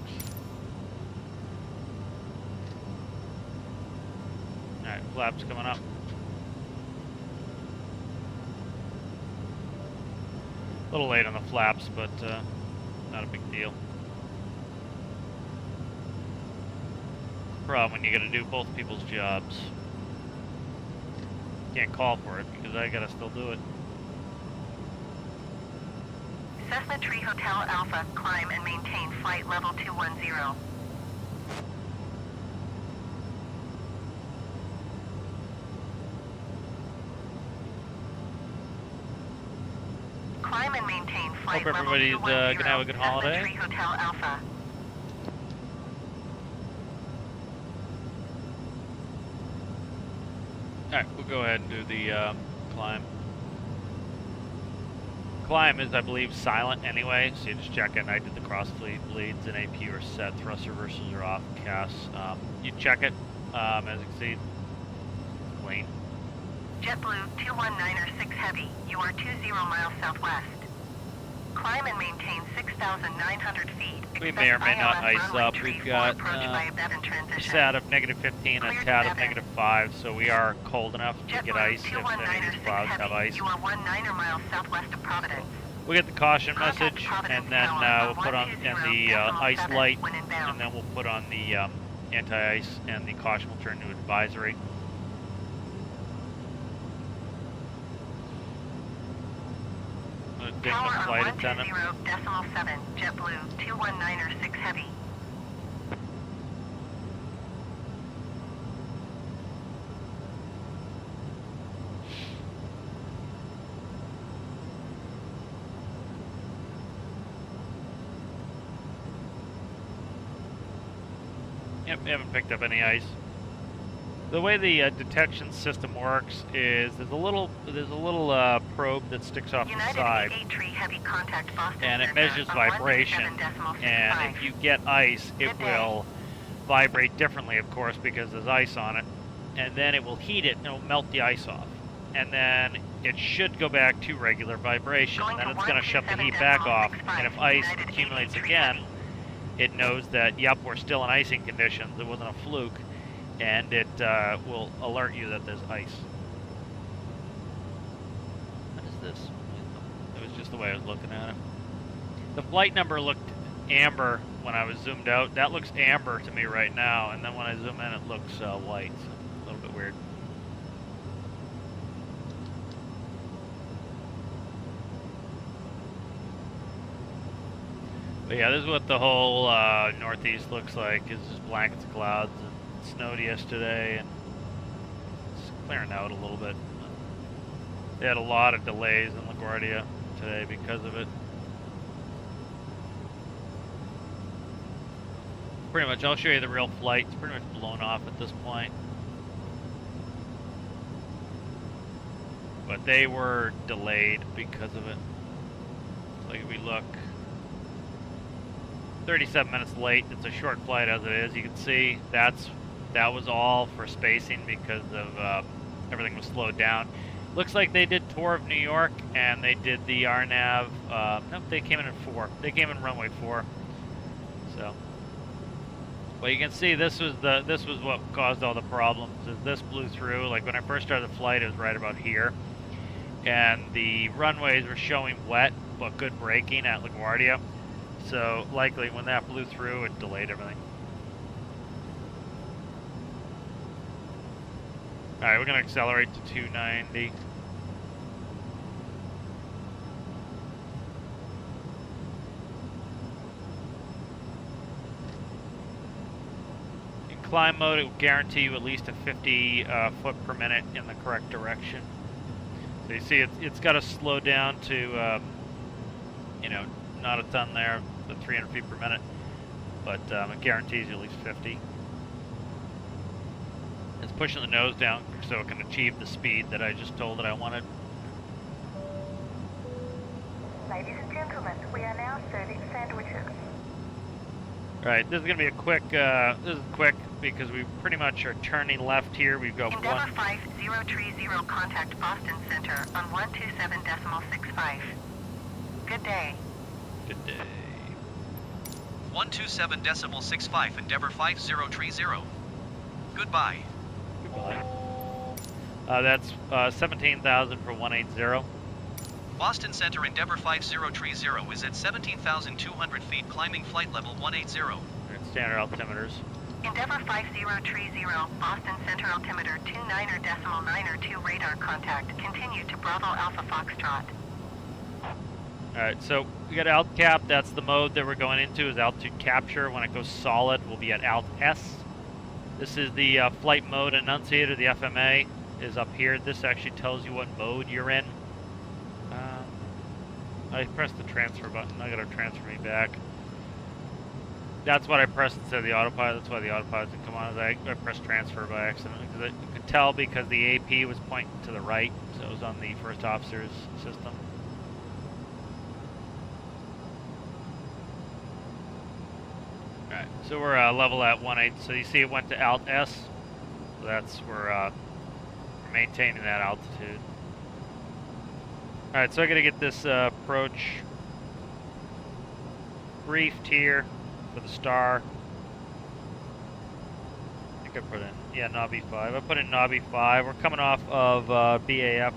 Alright, Flaps coming up. A little late on the flaps, but not a big deal. Problem when you gotta do both people's jobs. Can't call for it because I gotta still do it. Cessna Tree Hotel Alpha, climb and maintain flight level 210. Climb and maintain flight Hope level everybody's 210. gonna have a good holiday. Cessna Tree Hotel Alpha. Alright, we'll go ahead and do the climb. Climb is, I believe, silent anyway, so you just check it. I did the cross fleet leads and AP are set, thrust reversals are off, CAS. You check it, as you can see, clean. JetBlue 219er 6 Heavy, you are 20 miles southwest. Climb and maintain 6,900 feet. We may or may not ILS ice runway up. tree We've four got approach by a bed in a transition. SAT of -15 and a Clear TAT to of Bevan. -5, so we are cold enough to get JetBlue ice if any of 219er these 6 clouds have Heavy, ice. you are 19 miles southwest of Providence. We'll get the caution Contact message, Providence and then Tower we'll put on the ice 120.7 light, when inbound. and then we'll put on the anti-ice, and the caution will turn to advisory. Ding Tower the on flight attendant. 120.7, JetBlue 219er 6 Heavy. Yep, we haven't picked up any ice. The way the detection system works is there's a little probe that sticks off the United side, 88 Tree Heavy contact Boston and it Center measures on vibration. 127.65. And if you get ice, it Good day. will vibrate differently, of course, because there's ice on it. And then it will heat it and it will melt the ice off. And then it should go back to regular vibration. Going Then to it's going to shut the heat back off. 127.65, And if ice United accumulates 83 again, Heavy. it knows that, yep, we're still in icing conditions. It wasn't a fluke. And it will alert you that there's ice. What is this? It was just the way I was looking at it. The flight number looked amber when I was zoomed out. That looks amber to me right now, and then when I zoom in, it looks white. So a little bit weird. But yeah, this is what the whole northeast looks like. It's just blankets of clouds. And it snowed yesterday, and it's clearing out a little bit. They had a lot of delays in LaGuardia today because of it. Pretty much, I'll show you the real flight. It's pretty much blown off at this point. But they were delayed because of it. So if we look, 37 minutes late. It's a short flight as it is. You can see that was all for spacing because of everything was slowed down. Looks like they did tour of New York and they did the RNAV. Nope, they came in at 4. They came in runway 4. So, well, you can see this was what caused all the problems. Is this blew through. Like when I first started the flight, it was right about here, and the runways were showing wet but good braking at LaGuardia. So likely when that blew through, it delayed everything. Alright, we're going to accelerate to 290. In climb mode, it will guarantee you at least a 50 foot per minute in the correct direction. So you see it's got to slow down to, you know, not a ton there, the 300 feet per minute, but it guarantees you at least 50. It's pushing the nose down so it can achieve the speed that I just told it I wanted. Ladies and gentlemen, we are now serving sandwiches. Right, this is going to be a quick, this is quick because we pretty much are turning left here. We've got Endeavour 5030 contact Boston Center on 127.65. Good day. Good day. 127.65, Endeavour 5030. Goodbye. Goodbye. That's 17,000 for 180. Boston Center Endeavour 5030 is at 17,200 feet, climbing flight level 180. Standard altimeters. Endeavour 5030, Boston Center altimeter 29.902 radar contact. Continue to Bravo Alpha Foxtrot. Alright, so we got alt cap. That's the mode that we're going into, is altitude capture. When it goes solid, we'll be at alt S. This is the flight mode enunciator. The FMA is up here. This actually tells you what mode you're in. I pressed the transfer button. I gotta transfer me back. That's what I pressed instead of the autopilot. That's why the autopilot didn't come on. I pressed transfer by accident. Because I could tell because the AP was pointing to the right, so it was on the first officer's system. Alright, so we're level at 1.8. So you see it went to alt S. So that's we're maintaining that altitude. Alright, so I gotta get this approach briefed here for the star. I think I put in, yeah, Nobby 5. I put in Nobby 5. We're coming off of BAF.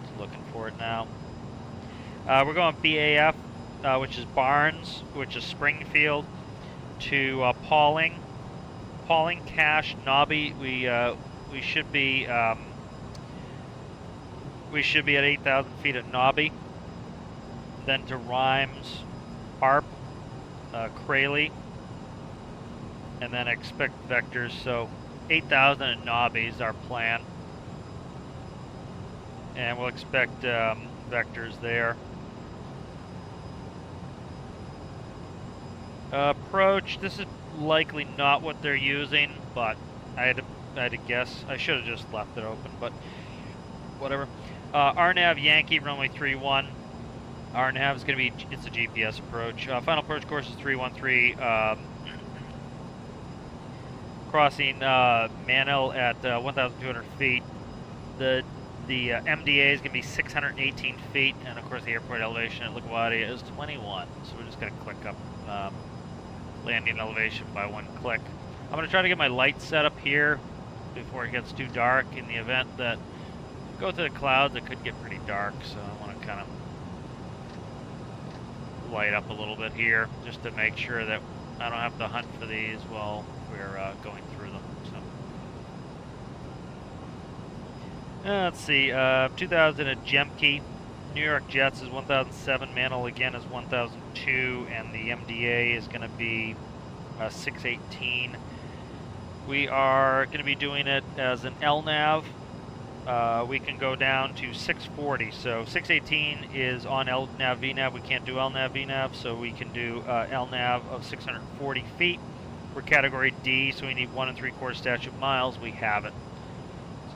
Just looking for it now. We're going BAF, which is Barnes, which is Springfield, to Pauling. Pauling, Cache, Nobby. We should be at 8,000 feet at Nobby. Then to Rhymes, ARP, Crayley, and then expect vectors. So 8,000 at Nobby is our plan, and we'll expect vectors there. Approach. This is likely not what they're using, but I had to guess. I should have just left it open, but whatever. RNAV Yankee runway 31. RNAV is going to be, it's a GPS approach. Final approach course is 313. Crossing Manil at 1,200 feet. The MDA is going to be 618 feet, and of course the airport elevation at LaGuardia is 21. So we're just going to click up landing elevation by one click. I'm going to try to get my lights set up here before it gets too dark. In the event that go through the clouds, it could get pretty dark, so I want to kind of light up a little bit here just to make sure that I don't have to hunt for these while we're going through them. So let's see, 2,000 at Gemke. New York Jets is 1,007. Mantle again is 1,002, and the MDA is going to be 618. We are going to be doing it as an LNAV. We can go down to 640. So 618 is on LNAV VNAV. We can't do LNAV VNAV, so we can do LNAV of 640 feet. We're category D, so we need 1 3/4 statute miles. We have it,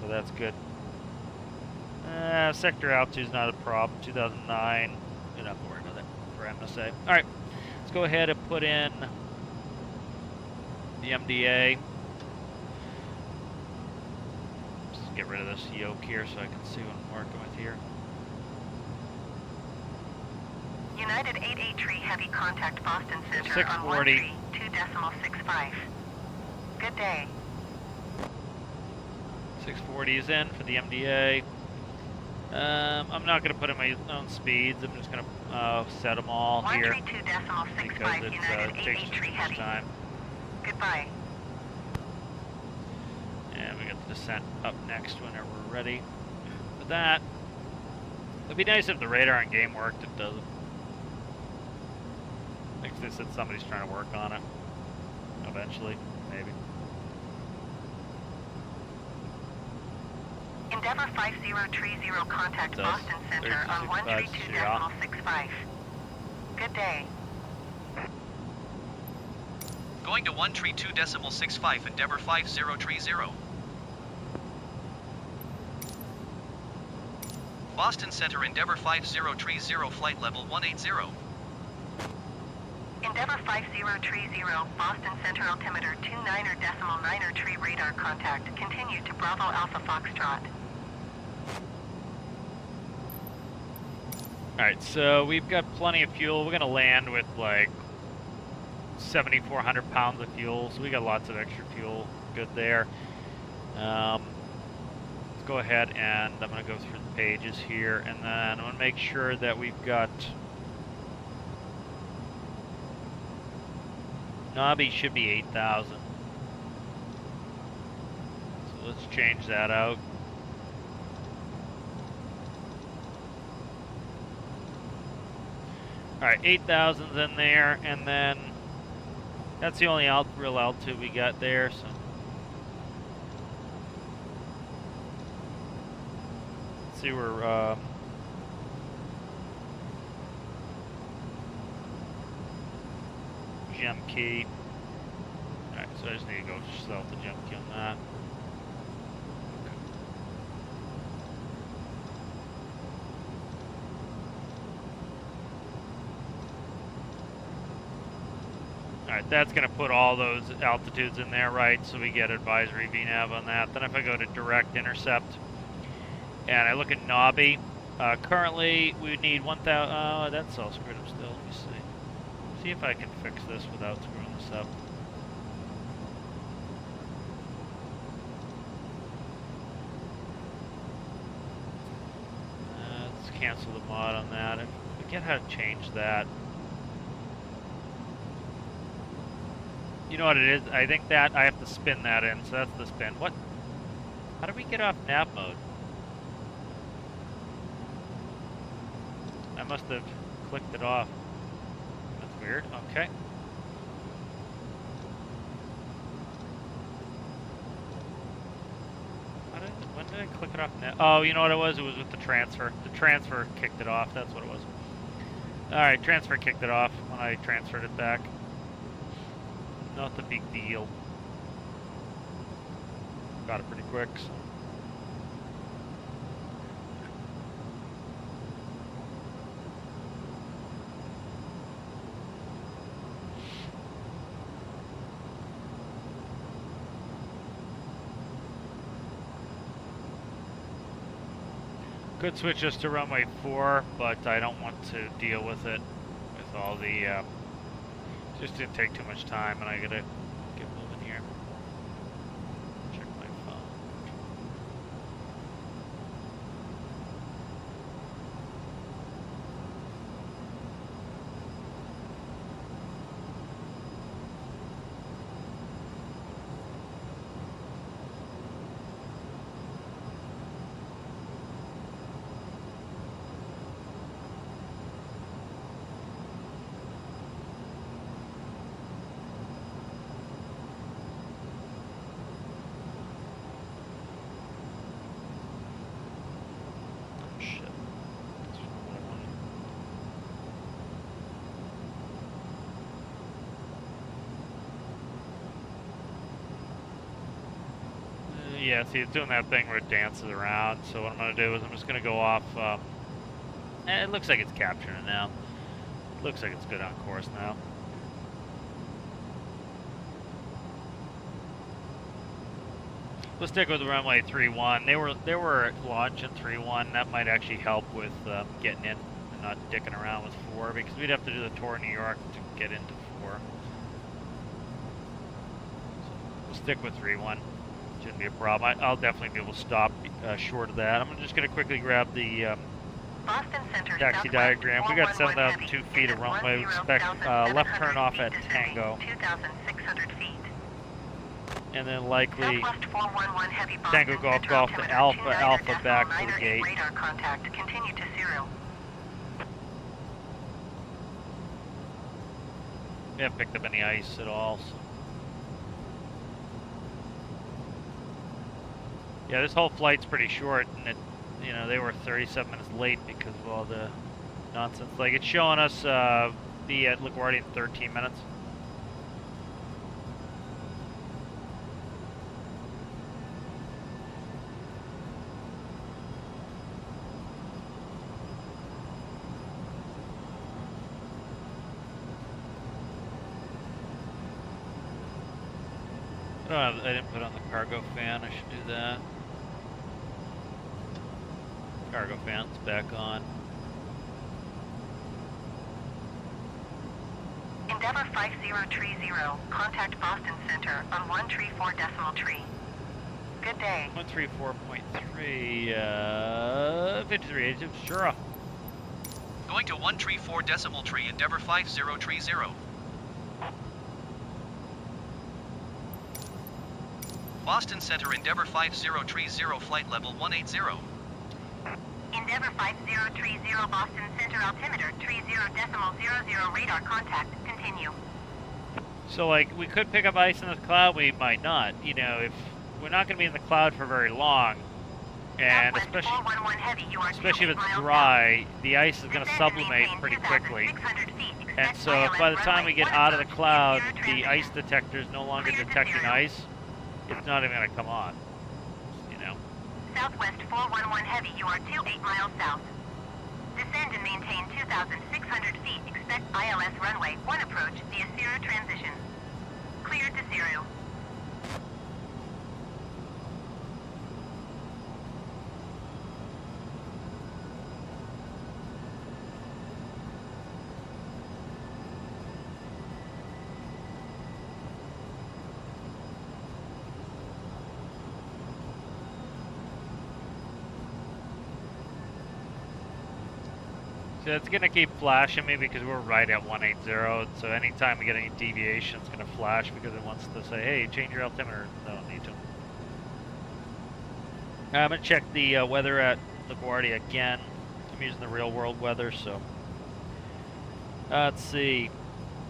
so that's good. Sector altitude is not a problem. 2009. You don't have to worry about that for MSA. All right, let's go ahead and put in the MDA. Just get rid of this yoke here so I can see what I'm working with here. United 883 heavy contact Boston Center 640. on 132.65. Good day. 640 is in for the MDA. I'm not going to put in my own speeds. I'm just going to set them all here because 132.65 it United takes too 883 much heavy. time. Goodbye. And we got the descent up next whenever we're ready for that. It'd be nice if the radar in game worked. It doesn't. Like they said, somebody's trying to work on it. Eventually, maybe. Endeavour 5030 contact Does. Boston Center on 132.65. Good day. Going to 132.65, Endeavour 5030. Boston Center Endeavour 5030, flight level 180. Endeavour 5030, Boston Center altimeter 29.903 radar contact. Continue to Bravo Alpha Foxtrot. Alright, so we've got plenty of fuel. We're going to land with like 7,400 pounds of fuel, so we got lots of extra fuel. Good there. Let's go ahead and I'm going to go through the pages here, and then I'm going to make sure that we've got Nobby should be 8,000. So let's change that out. Alright, 8,000's in there, and then that's the only real altitude we got there, so. Let's see where, gem key. Alright, so I just need to go south the gem key on that. Alright, that's going to put all those altitudes in there, right? So we get advisory VNAV on that. Then if I go to direct intercept and I look at Nobby, currently we need 1,000. Oh, that's all screwed up still. Let me see. See if I can fix this without screwing this up. Let's cancel the mod on that. I forget how to change that. You know what it is? I think that I have to spin that in, so that's the spin. What? How do we get off nav mode? I must have clicked it off. That's weird. Okay. When did I click it off nav? Oh, you know what it was? It was with the transfer. The transfer kicked it off. That's what it was. Alright, transfer kicked it off when I transferred it back. Not a big deal. Got it pretty quick. So. Could switch this to runway 4, but I don't want to deal with it with all the. Just didn't take too much time, and I gotta get moving here. Check my phone. Yeah, see, it's doing that thing where it dances around. So what I'm going to do is I'm just going to go off. It looks like it's capturing it now. Looks like it's good on course now. Let's stick with the runway 31. They were launching 31. That might actually help with getting in and not dicking around with 4, because we'd have to do the tour of New York to get into 4. So we'll stick with 31. Shouldn't be a problem. I'll definitely be able to stop short of that. I'm just going to quickly grab the taxi diagram. We got 7,002 feet of runway. We expect left turn off at Tango. 2,600 feet. And then likely Tango Golf Golf to Alpha back to the gate. Radar contact. Continue to 0. We haven't picked up any ice at all. So. Yeah, this whole flight's pretty short, and it, you know, they were 37 minutes late because of all the nonsense. Like, it's showing us be at LaGuardia in 13 minutes. I didn't put on the cargo fan. I should do that. Cargo fan's back on. Endeavour 5030, contact Boston Center on 134.3. Good day. 134.3, 5382, sure. Going to 134 decimal tree, Endeavour 5030. Boston Center, Endeavour 5030, flight level 180. Endeavour 5030 Boston Center altimeter 30.00 radar contact. Continue. So, like, we could pick up ice in the cloud, we might not. You know, if we're not going to be in the cloud for very long, and Southwest 411 heavy, you are especially if 28 it's miles dry, the ice is south. going to Descend and sublimate maintain pretty quickly. 2,600 feet. And Expect so if ILS by the time we runway get 1 out of the approach cloud, via the transition. ice detector is no longer Clear to detecting zero. ice, it's not even going to come on. You know. Southwest 411 heavy, you are 28 miles south. Descend and maintain 2,600 feet. Expect ILS runway 1 approach via zero transition. Cleared to zero. So it's going to keep flashing me because we're right at 180. So anytime we get any deviation, it's going to flash because it wants to say, hey, change your altimeter. No, don't need to. I'm going to check the weather at LaGuardia again. I'm using the real world weather, so. Let's see.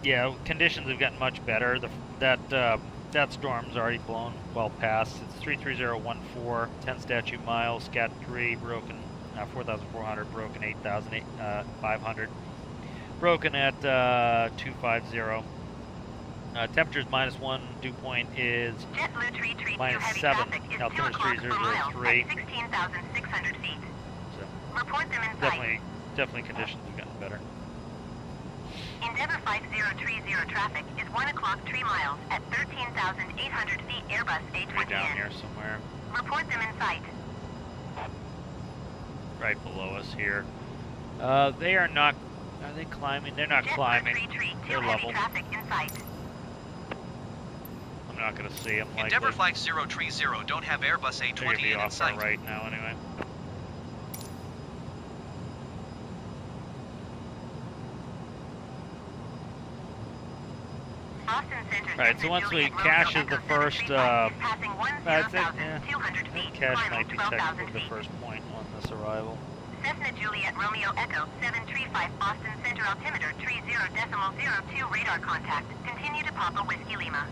Yeah, conditions have gotten much better. That storm's already blown well past. It's 33014, 10 statute miles, Scat 3, broken 4,400, broken 8,500, broken at 250. Temperature's -1, dew point is JetBlue tree to heavy -7, traffic is 2 altimeter's o'clock per mile 3003. at 16,600 feet. So Report them in sight. definitely conditions have gotten better. Endeavour 5030 traffic is 1 o'clock 3 miles at 13,800 feet Airbus Way down A20N. here somewhere, Report them in sight. right below us here. They are not. Are they climbing? They're not JetBlue climbing. tree, 2 They're heavy level. traffic in sight. I'm not going to see them. Endeavour Likely. 5030, don't have Airbus They're going to be A20N in off our sight. right now anyway. Boston Center. Alright, so once we caches the first, that's it, yeah. 200 feet, Cache climbing might be 12,000 technically the feet. first point on this arrival. Cessna Juliet Romeo Echo 735 Boston Center altimeter 30.02 radar contact. Continue to Papa Whiskey Lima.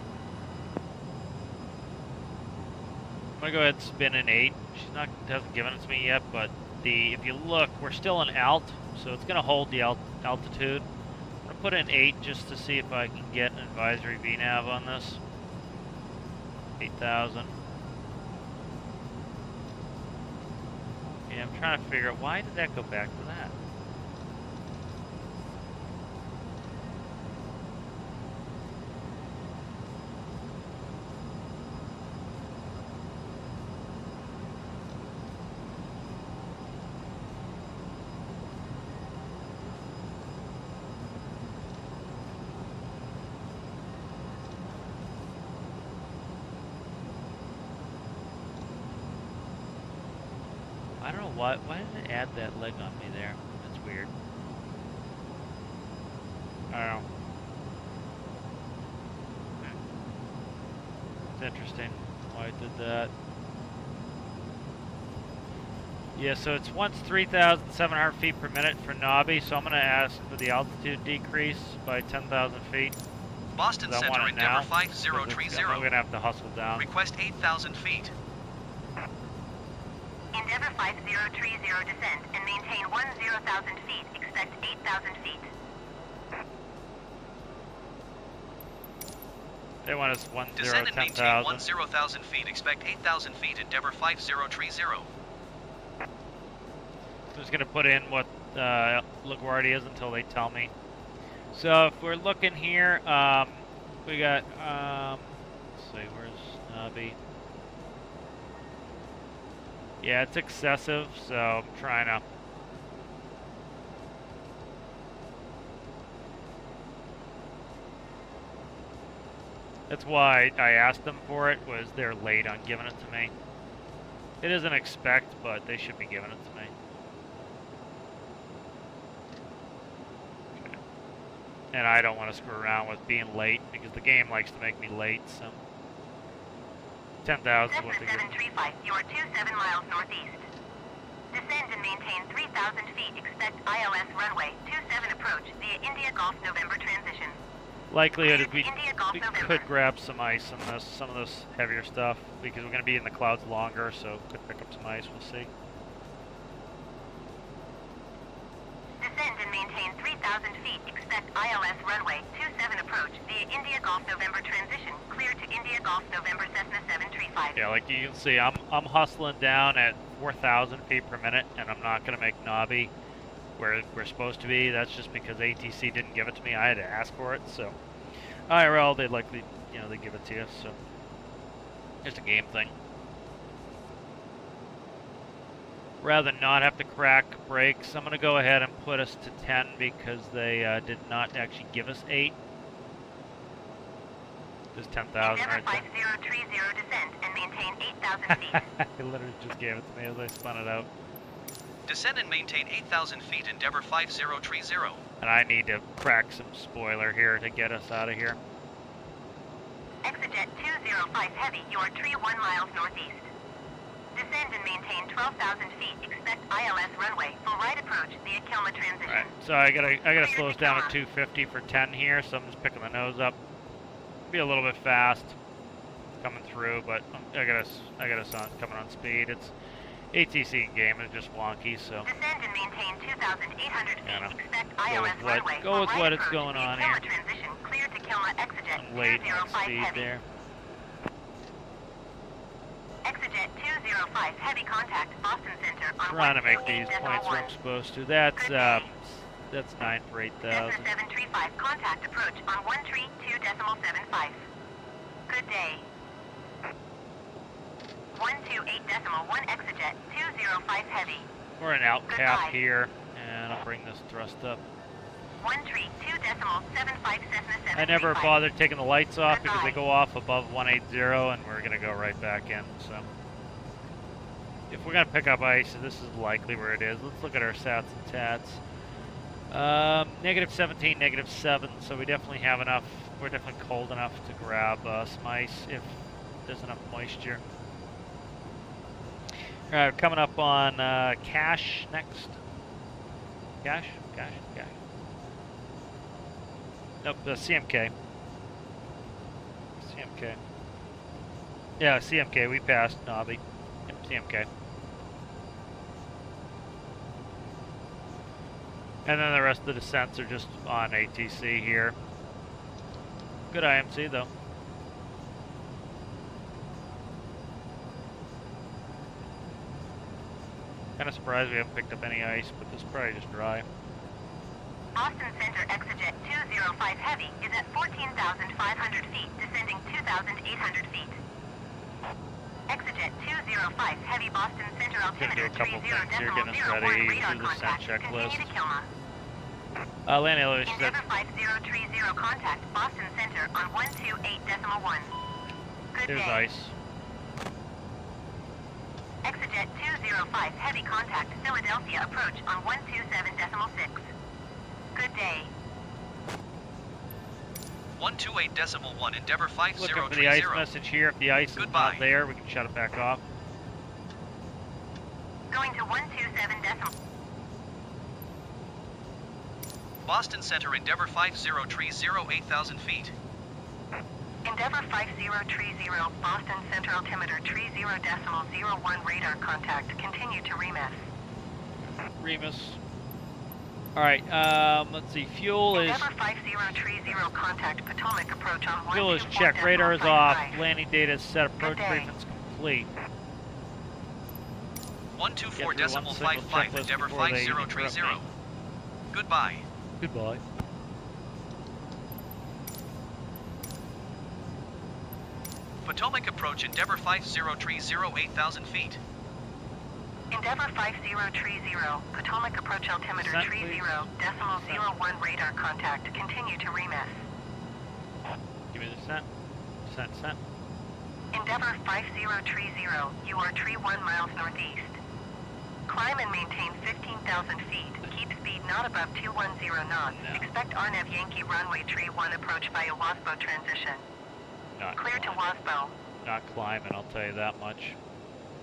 I'm gonna go ahead and spin an 8. She's hasn't given it to me yet, but if you look, we're still in alt, so it's gonna hold the altitude. I'm gonna put in 8 just to see if I can get an advisory VNAV on this. 8,000. Yeah, I'm trying to figure out why did that go back to that. I don't know why did it add that leg on me there? That's weird. I don't know. It's interesting why it did that. Yeah, so it's once 3,700 feet per minute for Nobby, so I'm going to ask for the altitude decrease by 10,000 feet. Boston I want Center, it now, Endeavour 5030. I'm going to have to hustle down. Request 8,000 feet. Endeavour 5030 descend and maintain 10,000 feet. Expect 8,000 feet. They want us Descend and maintain 10,000. 10,000 feet. Expect 8,000 feet. Endeavour 5030. I'm just going to put in what LaGuardia is until they tell me. So if we're looking here, we got, let's see, where's Nobby? Yeah, it's excessive, so I'm trying to... That's why I asked them for it, was they're late on giving it to me. It is an expect, but they should be giving it to me. Okay. And I don't want to screw around with being late because the game likes to make me late, so 10,000 is what they give. 735, you are 27 miles northeast. Descend and maintain 3,000 feet. Expect ILS runway 27 approach via India Golf November transition. Likelihood is we India Golf November. could grab some ice on this, some of this heavier stuff, because we're going to be in the clouds longer, so could pick up some ice, we'll see. Descend and maintain 3,000 feet. Expect ILS runway 27 approach via India Golf November transition. Clear to India Golf November Cessna 735. Yeah, like you can see, I'm hustling down at 4,000 feet per minute, and I'm not going to make knobby where we're supposed to be. That's just because ATC didn't give it to me. I had to ask for it, so IRL, they'd likely, you know, they give it to you, so just a game thing. Rather than not have to crack brakes, I'm going to go ahead and put us to 10 because they did not actually give us 8. There's 10,000 right there. 5030 descend and maintain 8,000 feet. They literally just gave it to me as I spun it out. Descend and maintain 8,000 feet, Endeavour 5030. And I need to crack some spoiler here to get us out of here. Exejet 205 heavy, you are tree 1 miles northeast. Descend and maintain 12,000 feet. Expect ILS runway full right approach via Kilma transition. Alright, so I gotta slow us down to 250 for 10 here, so I'm just picking the nose up. Be a little bit fast coming through, but I got us on coming on speed. It's ATC game is just wonky, so Descend and maintain 2,800 feet. Yeah, Expect go ILS with what- runway go full with right what it's approach going via on Kilma here. transition. Clear to Kilma Exejet I'm late on 205 speed heavy. there. Exejet 205 heavy contact Boston Center on Trying to make these points where 128.1. I'm supposed to. That's 9 for 8,000. Cessna 735 contact approach on 132.75. Good day. 128.1 Exejet 205 heavy. We're in out cap Goodbye. here, and I'll bring this thrust up. 132.75 Cessna 735. I never bothered taking the lights off because they Goodbye. go off above 180, and we're gonna go right back in. So if we're gonna pick up ice, this is likely where it is. Let's look at our sats and tats. -17, -7, so we definitely have enough. We're definitely cold enough to grab some ice if there's enough moisture. All right, coming up on Cache next. Cache. Nope, CMK. CMK. Yeah, CMK. We passed Nobby. Yep, CMK. And then the rest of the descents are just on ATC here. Good IMC though. Kind of surprised we haven't picked up any ice, but this is probably just dry. Boston Center Exejet 205 heavy is at 14,500 feet, descending 2,800 feet. Exejet 205 heavy Boston Center Gonna do altimeter a couple things here, 30.01 getting us ready, radar do the descent contact. checklist. Continue to Kilma. Landing elevation said Endeavour 5030 contact Boston Center on 128.1. Good there's day. ice. Exejet 205 heavy contact Philadelphia approach on 127.6. Good day. 128.1 Endeavour Looking for the ice 5030. message here. If the ice is Goodbye. not there, we can shut it back off. Going to 127. Boston Center Endeavour 5030, 8,000 feet. Endeavour 5030 Boston Center altimeter 30.01 radar contact. Continue to Remus. Remus. All right. Let's see. Fuel is Endeavour 5030 contact Potomac approach on fuel is 124.55. checked. Radar is off. Landing data is set. Approach Good day. briefing's complete. 124.55 Endeavour before they 5030. interrupt me. Goodbye. Goodbye. Potomac approach Endeavour 5030, 8,000 feet. Endeavour 5030 Potomac approach altimeter Descent, please. 30.01 radar contact. Continue to Remus. Give me the descent. Descent. Endeavor 5030, you are tree 1 miles northeast. Climb and maintain 15,000 feet. Keep speed not above 210 knots. No. Expect RNAV Yankee runway tree 1 approach via Wasbo transition. Not Clear to climbing. Wasbo. Not climbing, I'll tell you that much.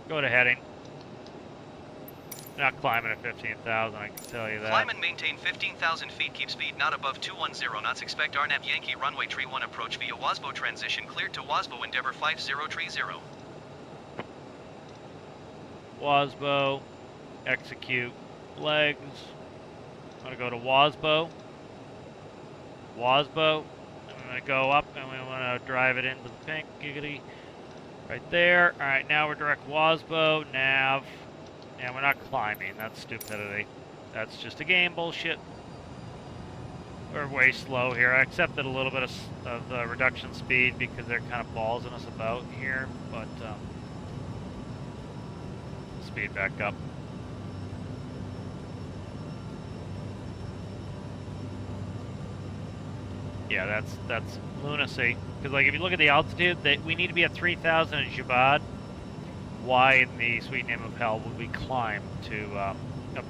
Go to heading. Not climbing at 15,000, I can tell you that. Climb and maintain 15,000 feet. Keep speed not above 210 knots. Expect RNAV Yankee runway tree 1 approach via Wasbo transition. Cleared to Wasbo. Endeavor 5030. Wasbo, execute, legs. I'm gonna go to Wasbo. Wasbo. I'm gonna go up and we wanna drive it into the pink, giggity. Right there. Alright, now we're direct Wasbo, nav. And we're not climbing, that's stupidity. That's just a game bullshit. We're way slow here. I accepted a little bit of the reduction speed because they're kind of ballsing us about here, but speed back up. Yeah, that's lunacy. Because like if you look at the altitude, we need to be at 3,000 in Jabad. Why in the sweet name of hell would we climb to up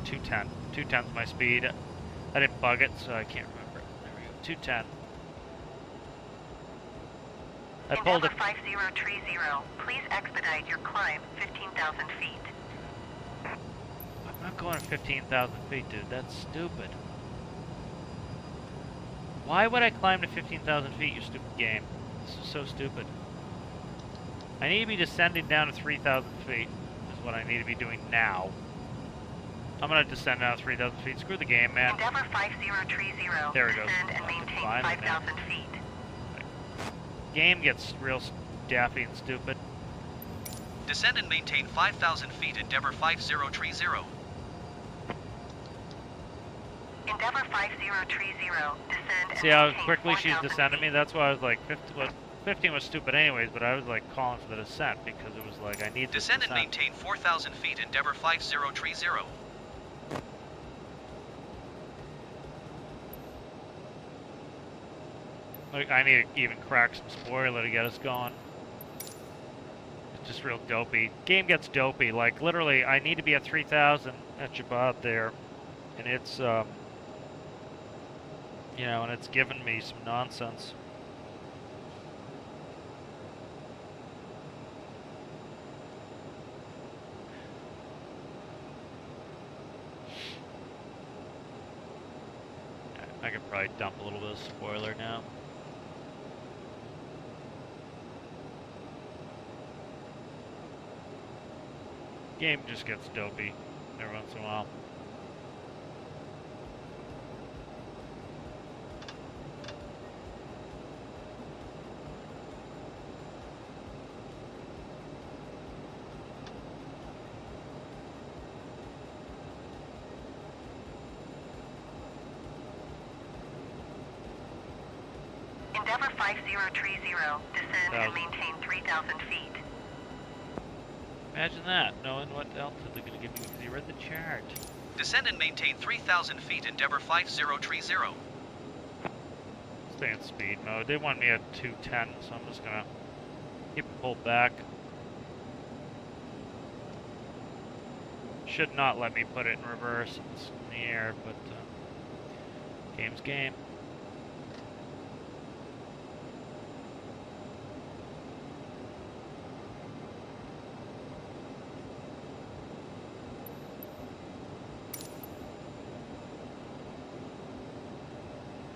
210? 210's my speed. I didn't bug it, so I can't remember. There we go. 210. I pulled it. Endeavor 5030, please expedite your climb 15,000 feet. I'm not going at 15,000 feet, dude. That's stupid. Why would I climb to 15,000 feet, you stupid game? This is so stupid. I need to be descending down to 3,000 feet, is what I need to be doing now. I'm going to descend down to 3,000 feet. Screw the game, man. Endeavor 5030, There it goes. descend and maintain Climbing, 5,000 feet. Game gets real daffy and stupid. Descend and maintain 5,000 feet. Endeavor 5030. Endeavor 5030, descend and See how maintain quickly she's 4,000 descending me? feet. That's why I was like, 15 was stupid anyways, but I was like calling for the descent because it was like, I need this Descend and descent. maintain 4,000 feet. Endeavor 5030. Like, I need to even crack some spoiler to get us going. It's just real dopey. Game gets dopey. Like, literally, I need to be at 3,000 at Jabad there. And it's, you know, and it's giving me some nonsense. I could probably dump a little bit of spoiler now. Game just gets dopey every once in a while. Endeavor 5030, descend and maintain 3,000 feet. Imagine that, knowing what altitude they're going to give me because you read the chart. Descend and maintain 3,000 feet. Endeavor 5030. Stay in speed mode. They want me at 210, so I'm just going to keep it pulled back. Should not let me put it in reverse. It's in the air, but game's game.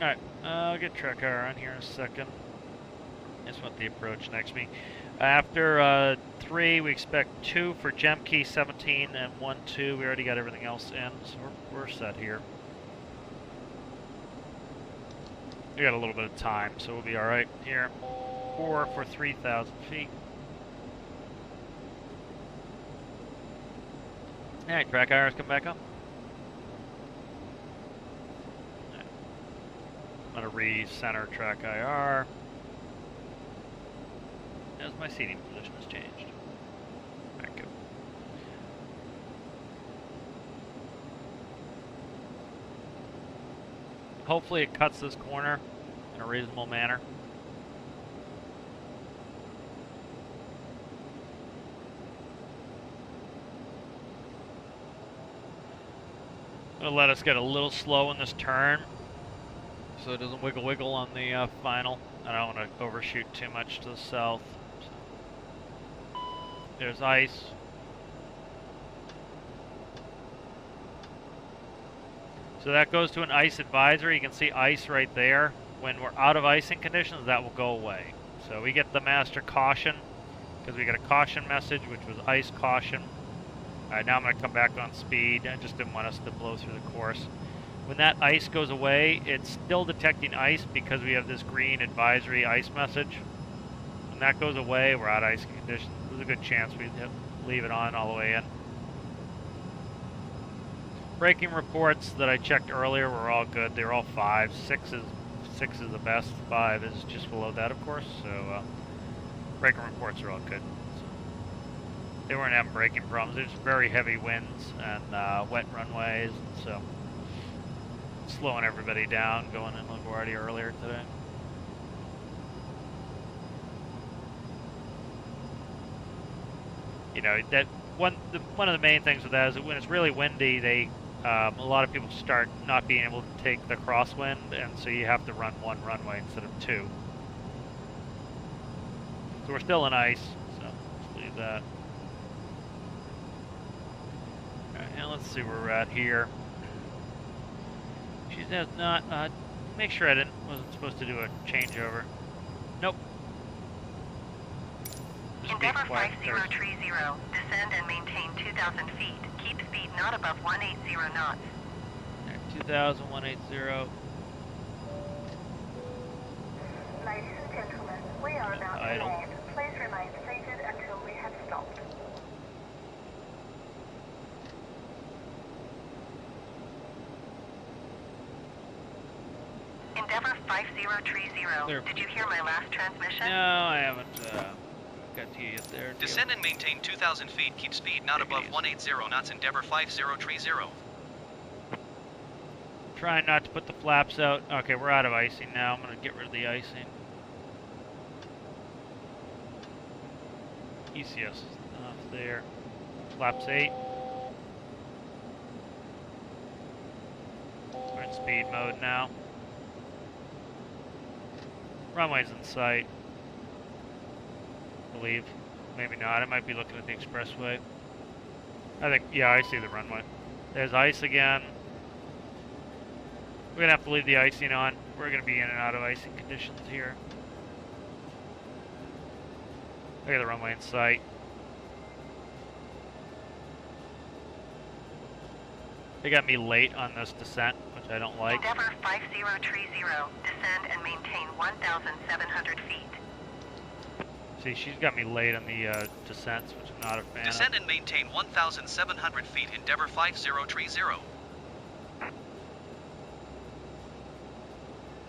Alright, I'll get Trekar on here in a second. Just want the approach next to me. After 3, we expect 2 for Gem Key 17 and 1, 2. We already got everything else in, so we're set here. We got a little bit of time, so we'll be alright here. 4 for 3,000 feet. Alright, track IRs come back up. I'm going to re-center track IR as my seating position has changed. Back up. Hopefully it cuts this corner in a reasonable manner. It'll let us get a little slow in this turn, so it doesn't wiggle on the final. I don't want to overshoot too much to the south. So. There's ice. So that goes to an ice advisory. You can see ice right there. When we're out of icing conditions, that will go away. So we get the master caution, because we get a caution message, which was ice caution. Alright, now I'm going to come back on speed. I just didn't want us to blow through the course. When that ice goes away, it's still detecting ice because we have this green advisory ice message. When that goes away, we're out of ice conditions. There's a good chance we leave it on all the way in. Braking reports that I checked earlier were all good. They were all 5. 6 is the best. 5 is just below that, of course. So braking reports are all good. They weren't having braking problems. There's very heavy winds and wet runways, and so slowing everybody down going in LaGuardia earlier today. You know, that one of the main things with that is that when it's really windy, they a lot of people start not being able to take the crosswind, and so you have to run one runway instead of 2. So we're still in ice, so let's leave that. Alright, now let's see where we're at here. She has not, make sure I wasn't supposed to do a changeover. Nope. Just being Endeavour quiet 5030, descend and maintain 2,000 feet. Keep speed not above 180 knots. 2,000, 180. Ladies and gentlemen, we are about to Idle. land. Please remain seated until we have stopped. Endeavour 5030. There. Did you hear my last transmission? No, I haven't got to you yet there. Descend and maintain 2,000 feet. Keep speed not above 180 knots. Endeavour 5030. Trying not to put the flaps out. Okay, we're out of icing now. I'm going to get rid of the icing. ECS is off there. Flaps 8. We're in speed mode now. Runway's in sight. I believe. Maybe not. I might be looking at the expressway. I think, yeah, I see the runway. There's ice again. We're going to have to leave the icing on. We're going to be in and out of icing conditions here. Look at the runway in sight. They got me late on this descent, which I don't like. Endeavour 5030. Descend and maintain 1,700 feet. See, she's got me late on the descents, which I'm not a fan of. Descend and maintain 1,700 feet. Endeavour 5030.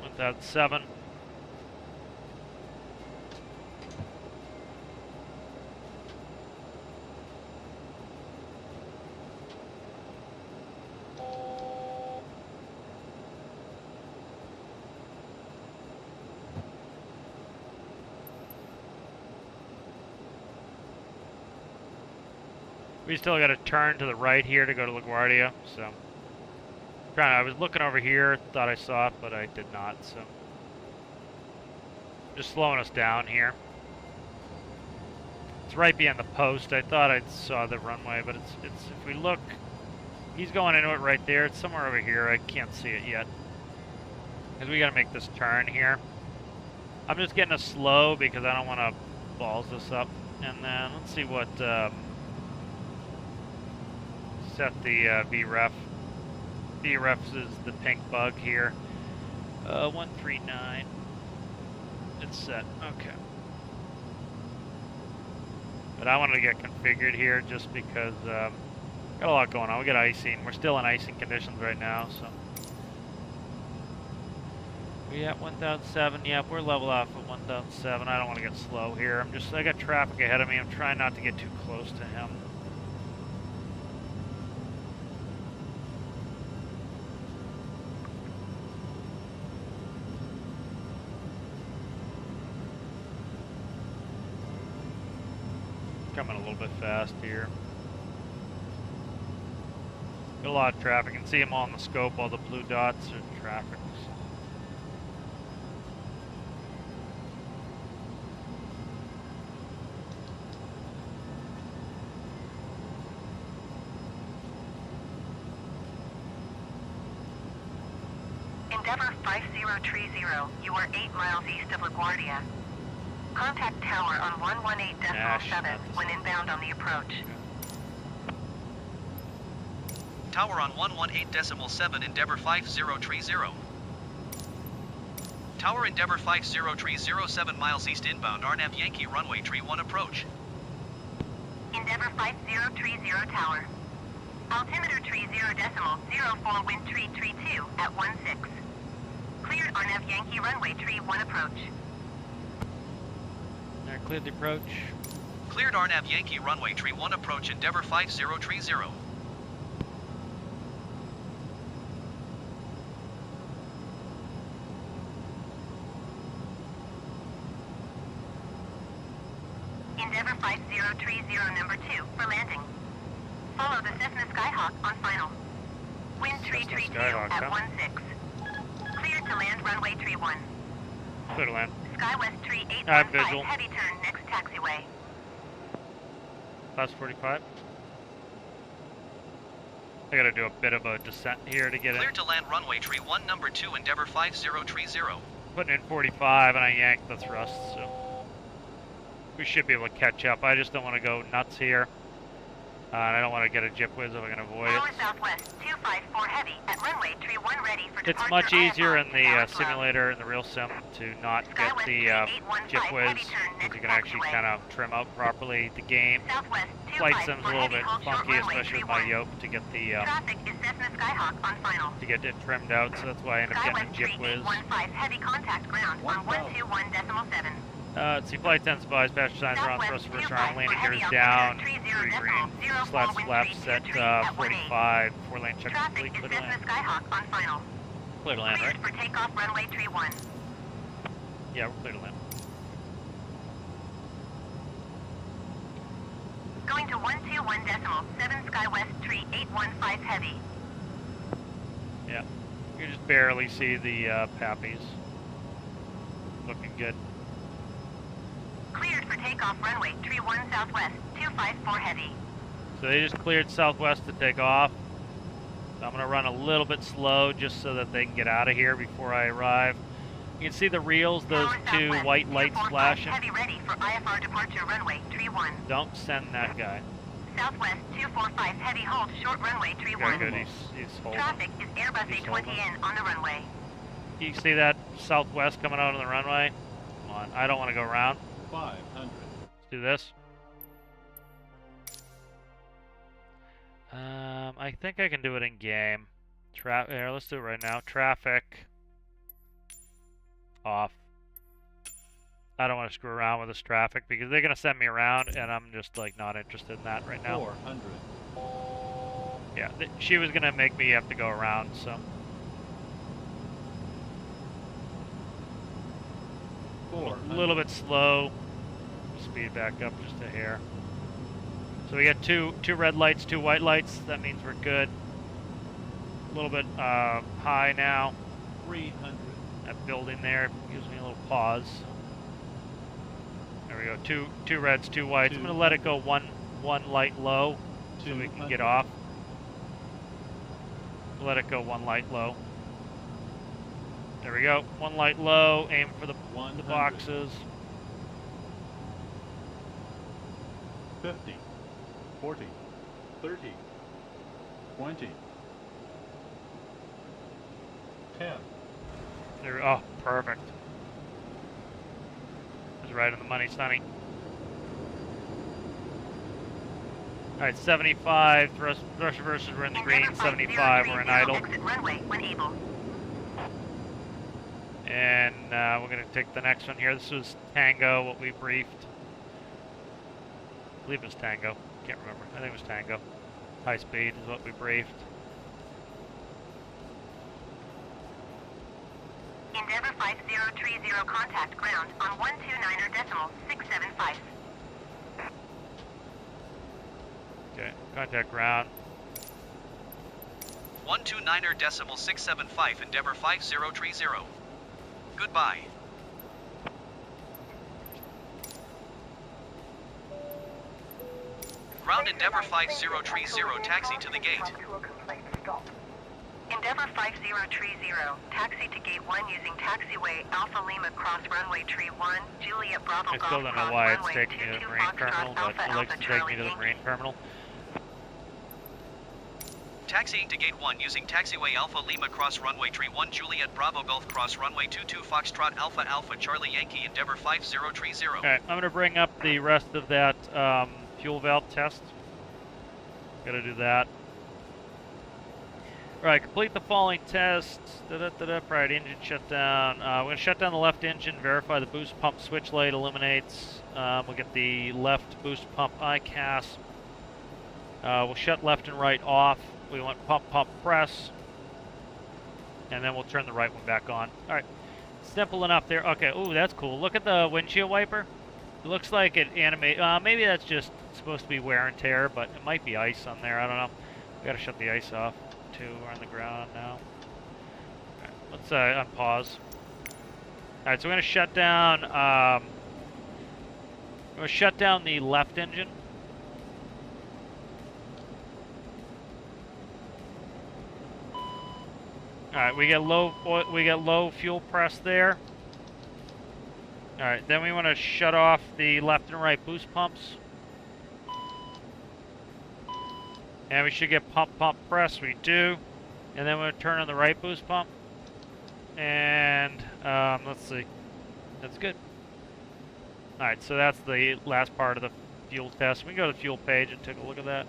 1,007. We still got to turn to the right here to go to LaGuardia, so. I was looking over here, thought I saw it, but I did not, so. Just slowing us down here. It's right behind the post. I thought I saw the runway, but it's if we look, he's going into it right there. It's somewhere over here. I can't see it yet. Because we got to make this turn here. I'm just getting us slow because I don't want to balls this up. And then let's see what, set the VREF. VREF is the pink bug here. 139. It's set. Okay. But I wanted to get configured here just because got a lot going on. We got icing. We're still in icing conditions right now, so. We at 1,007. Yep, we're level off at 1,007. I don't want to get slow here. I got traffic ahead of me. I'm trying not to get too close to him. Coming a little bit fast here. Got a lot of traffic. You can see them all on the scope. All the blue dots are traffic. Endeavor 5030, you are 8 miles east of LaGuardia. Contact tower on 118.7 when inbound on the approach. Tower on 118.7, Endeavor 5030. Tower Endeavor 5030, 7 miles east inbound, RNAV Yankee runway tree 1 approach. Endeavor 5030 tower. Altimeter tree 0.04 wind tree 32 at 16. Cleared RNAV Yankee runway tree 1 approach. There, cleared the approach. Cleared RNAV Yankee runway tree 1 approach, Endeavor 5030. Endeavor 5030 number 2 for landing. Follow the Cessna Skyhawk on final. Wind tree 32 at 16. Cleared to land runway tree 1. Clear to land. SkyWest tree visual. 815 heavy turn next taxiway. Class 45. I gotta do a bit of a descent here to get Cleared in. to land runway tree 1 number 2, Endeavor 5030. Putting in 45 and I yanked the thrust, so we should be able to catch up. I just don't want to go nuts here. And I don't want to get a jip whiz if I can avoid it. Tower Southwest 254 heavy at runway tree 1 ready for It's departure. much easier in the IFR, simulator, in the real sim, to not get SkyWest the 3815 jip whiz, heavy turn because next you can actually taxiway. kind of trim out properly the game. Southwest Flight 254 sim's a little heavy bit hold short funky, runway especially tree with my 1. yoke, to get the Traffic is Cessna Skyhawk on final. to get it trimmed out, so that's why I end up getting a SkyWest jip whiz. 3815 heavy contact ground on 121.7. Let's see, flight 10 spies, passenger signs are on, thrust reverse around, landing gear is down, 3 green, slaps left, set 45, 4-lane check Traffic complete, is clear to Cessna land. Skyhawk on final. Clear to land, right? Cleared for takeoff runway tree 1. Yeah, we're clear to land. Going to 121.7 SkyWest tree 815 heavy. Yeah, you can just barely see the pappies. Looking good. Cleared for takeoff runway tree 1 southwest 254 heavy. So they just cleared southwest to take off. So I'm going to run a little bit slow just so that they can get out of here before I arrive. You can see the reels, those Tower two southwest, white lights 245 flashing. Heavy ready for IFR departure runway tree 1. Don't send that guy. Southwest 245 heavy hold short runway tree 1. Good, he's holding. Traffic is Airbus He's A20 holding. in on the runway. You see that southwest coming out on the runway? Come on, I don't want to go around. 500. Let's do this. I think I can do it in game. Here, let's do it right now. Traffic off. I don't want to screw around with this traffic because they're gonna send me around, and I'm just like not interested in that right now. 400. Yeah, she was gonna make me have to go around, so. A little bit slow. Speed back up just a hair. So we got two red lights, 2 white lights. That means we're good. A little bit high now. 300. That building there gives me a little pause. There we go. Two reds, 2 whites. I'm gonna let it go one light low so we can get off. Let it go 1 light low. There we go. 1 light low. Aim for the 100. boxes. 50. 40. 30. 20. 10. There. Oh, perfect. That's right on the money, Sonny. All right, 75. Thrust reverses. We're in the green. 75. We're in idle. Exit runway when able. And we're going to take the next one here. This was Tango, what we briefed. I believe it was Tango. Can't remember. I think it was Tango. High speed is what we briefed. Endeavor 5030 contact ground on 129.675. Okay, contact ground. 129.675 Endeavor 5030. Goodbye. Ground Endeavor 5030, taxi to the gate. To a complete stop. Endeavor 5030, taxi to gate 1 using taxiway Alpha Lima cross runway tree 1, Juliet Bravo I Golf still don't know cross why it's runway taking me to 22 the marine terminal, Foxtrot but Alpha it likes Alpha to take me Charlie to the Yankee. marine terminal. Taxiing to gate 1 using taxiway Alpha Lima cross runway tree 1, Juliet Bravo Golf cross runway 22 Foxtrot Alpha Alpha Charlie Yankee Endeavor 5030. Alright, I'm going to bring up the rest of that fuel valve test. Gotta do that. Alright, complete the following tests. Priority engine shutdown. We're going to shut down the left engine, verify the boost pump switch light illuminates. We'll get the left boost pump ICAS. We'll shut left and right off. We want pump, press. And then we'll turn the right one back on. Alright, simple enough there. Okay, ooh, that's cool. Look at the windshield wiper. It looks like it animates. Maybe that's just supposed to be wear and tear, but it might be ice on there. I don't know. We gotta shut the ice off. We're on the ground now. Alright, let's unpause. Alright, so we're gonna shut down. We're gonna shut down the left engine. Alright, we get low fuel press there. Alright, then we want to shut off the left and right boost pumps. And we should get pump, press, we do. And then we'll turn on the right boost pump. And, let's see. That's good. Alright, so that's the last part of the fuel test. We can go to the fuel page and take a look at that.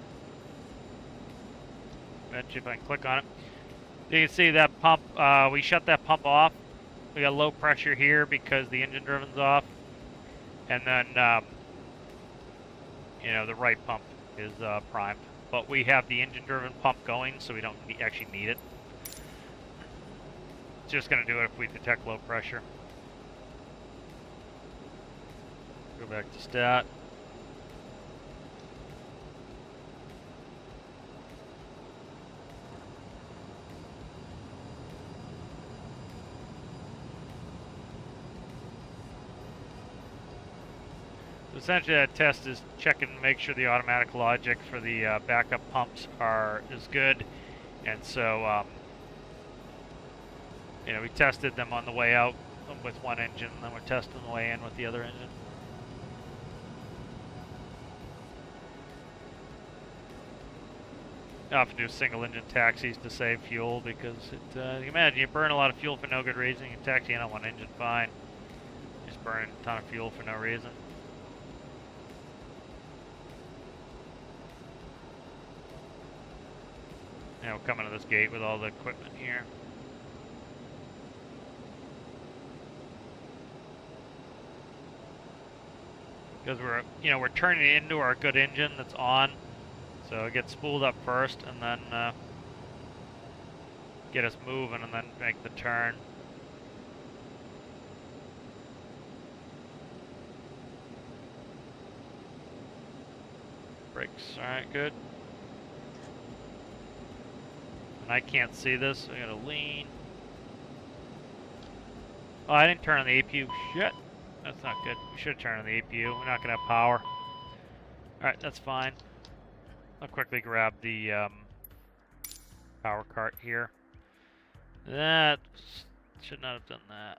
Eventually, if I can click on it. You can see that pump, we shut that pump off. We got low pressure here because the engine driven's off. And then, you know, the right pump is primed. But we have the engine driven pump going, so we don't actually need it. It's just going to do it if we detect low pressure. Go back to stat. Essentially, that test is checking to make sure the automatic logic for the backup pumps is good, and so you know, we tested them on the way out with one engine, and then we're testing the way in with the other engine. I often do single engine taxis to save fuel because you can imagine you burn a lot of fuel for no good reason. You can taxi in on one engine fine, just burn a ton of fuel for no reason. Now we're coming to this gate with all the equipment here. Because we're turning it into our good engine that's on. So it gets spooled up first and then get us moving and then make the turn. Brakes, alright, good. And I can't see this, so I gotta lean. Oh, I didn't turn on the APU. Shit. That's not good. We should turn on the APU. We're not gonna have power. Alright, that's fine. I'll quickly grab the power cart here. That should not have done that.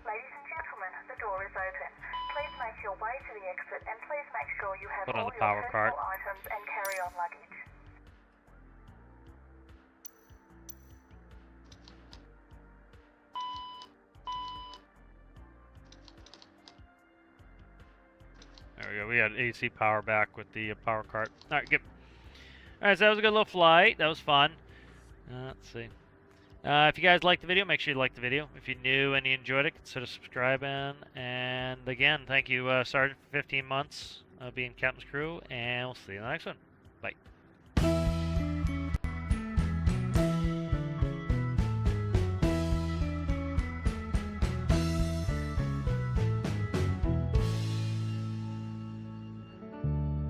Ladies and gentlemen, the door is open. Please make your way to the exit and please make sure you have Put on all the your power personal cart. items and carry-on luggage. There we go. We had AC power back with the power cart. All right, good. All right, so that was a good little flight. That was fun. Let's see. If you guys liked the video, make sure you like the video. If you're new and you enjoyed it, consider subscribing. And again, thank you, Sergeant, for 15 months being Captain's Crew. And we'll see you in the next one. Bye.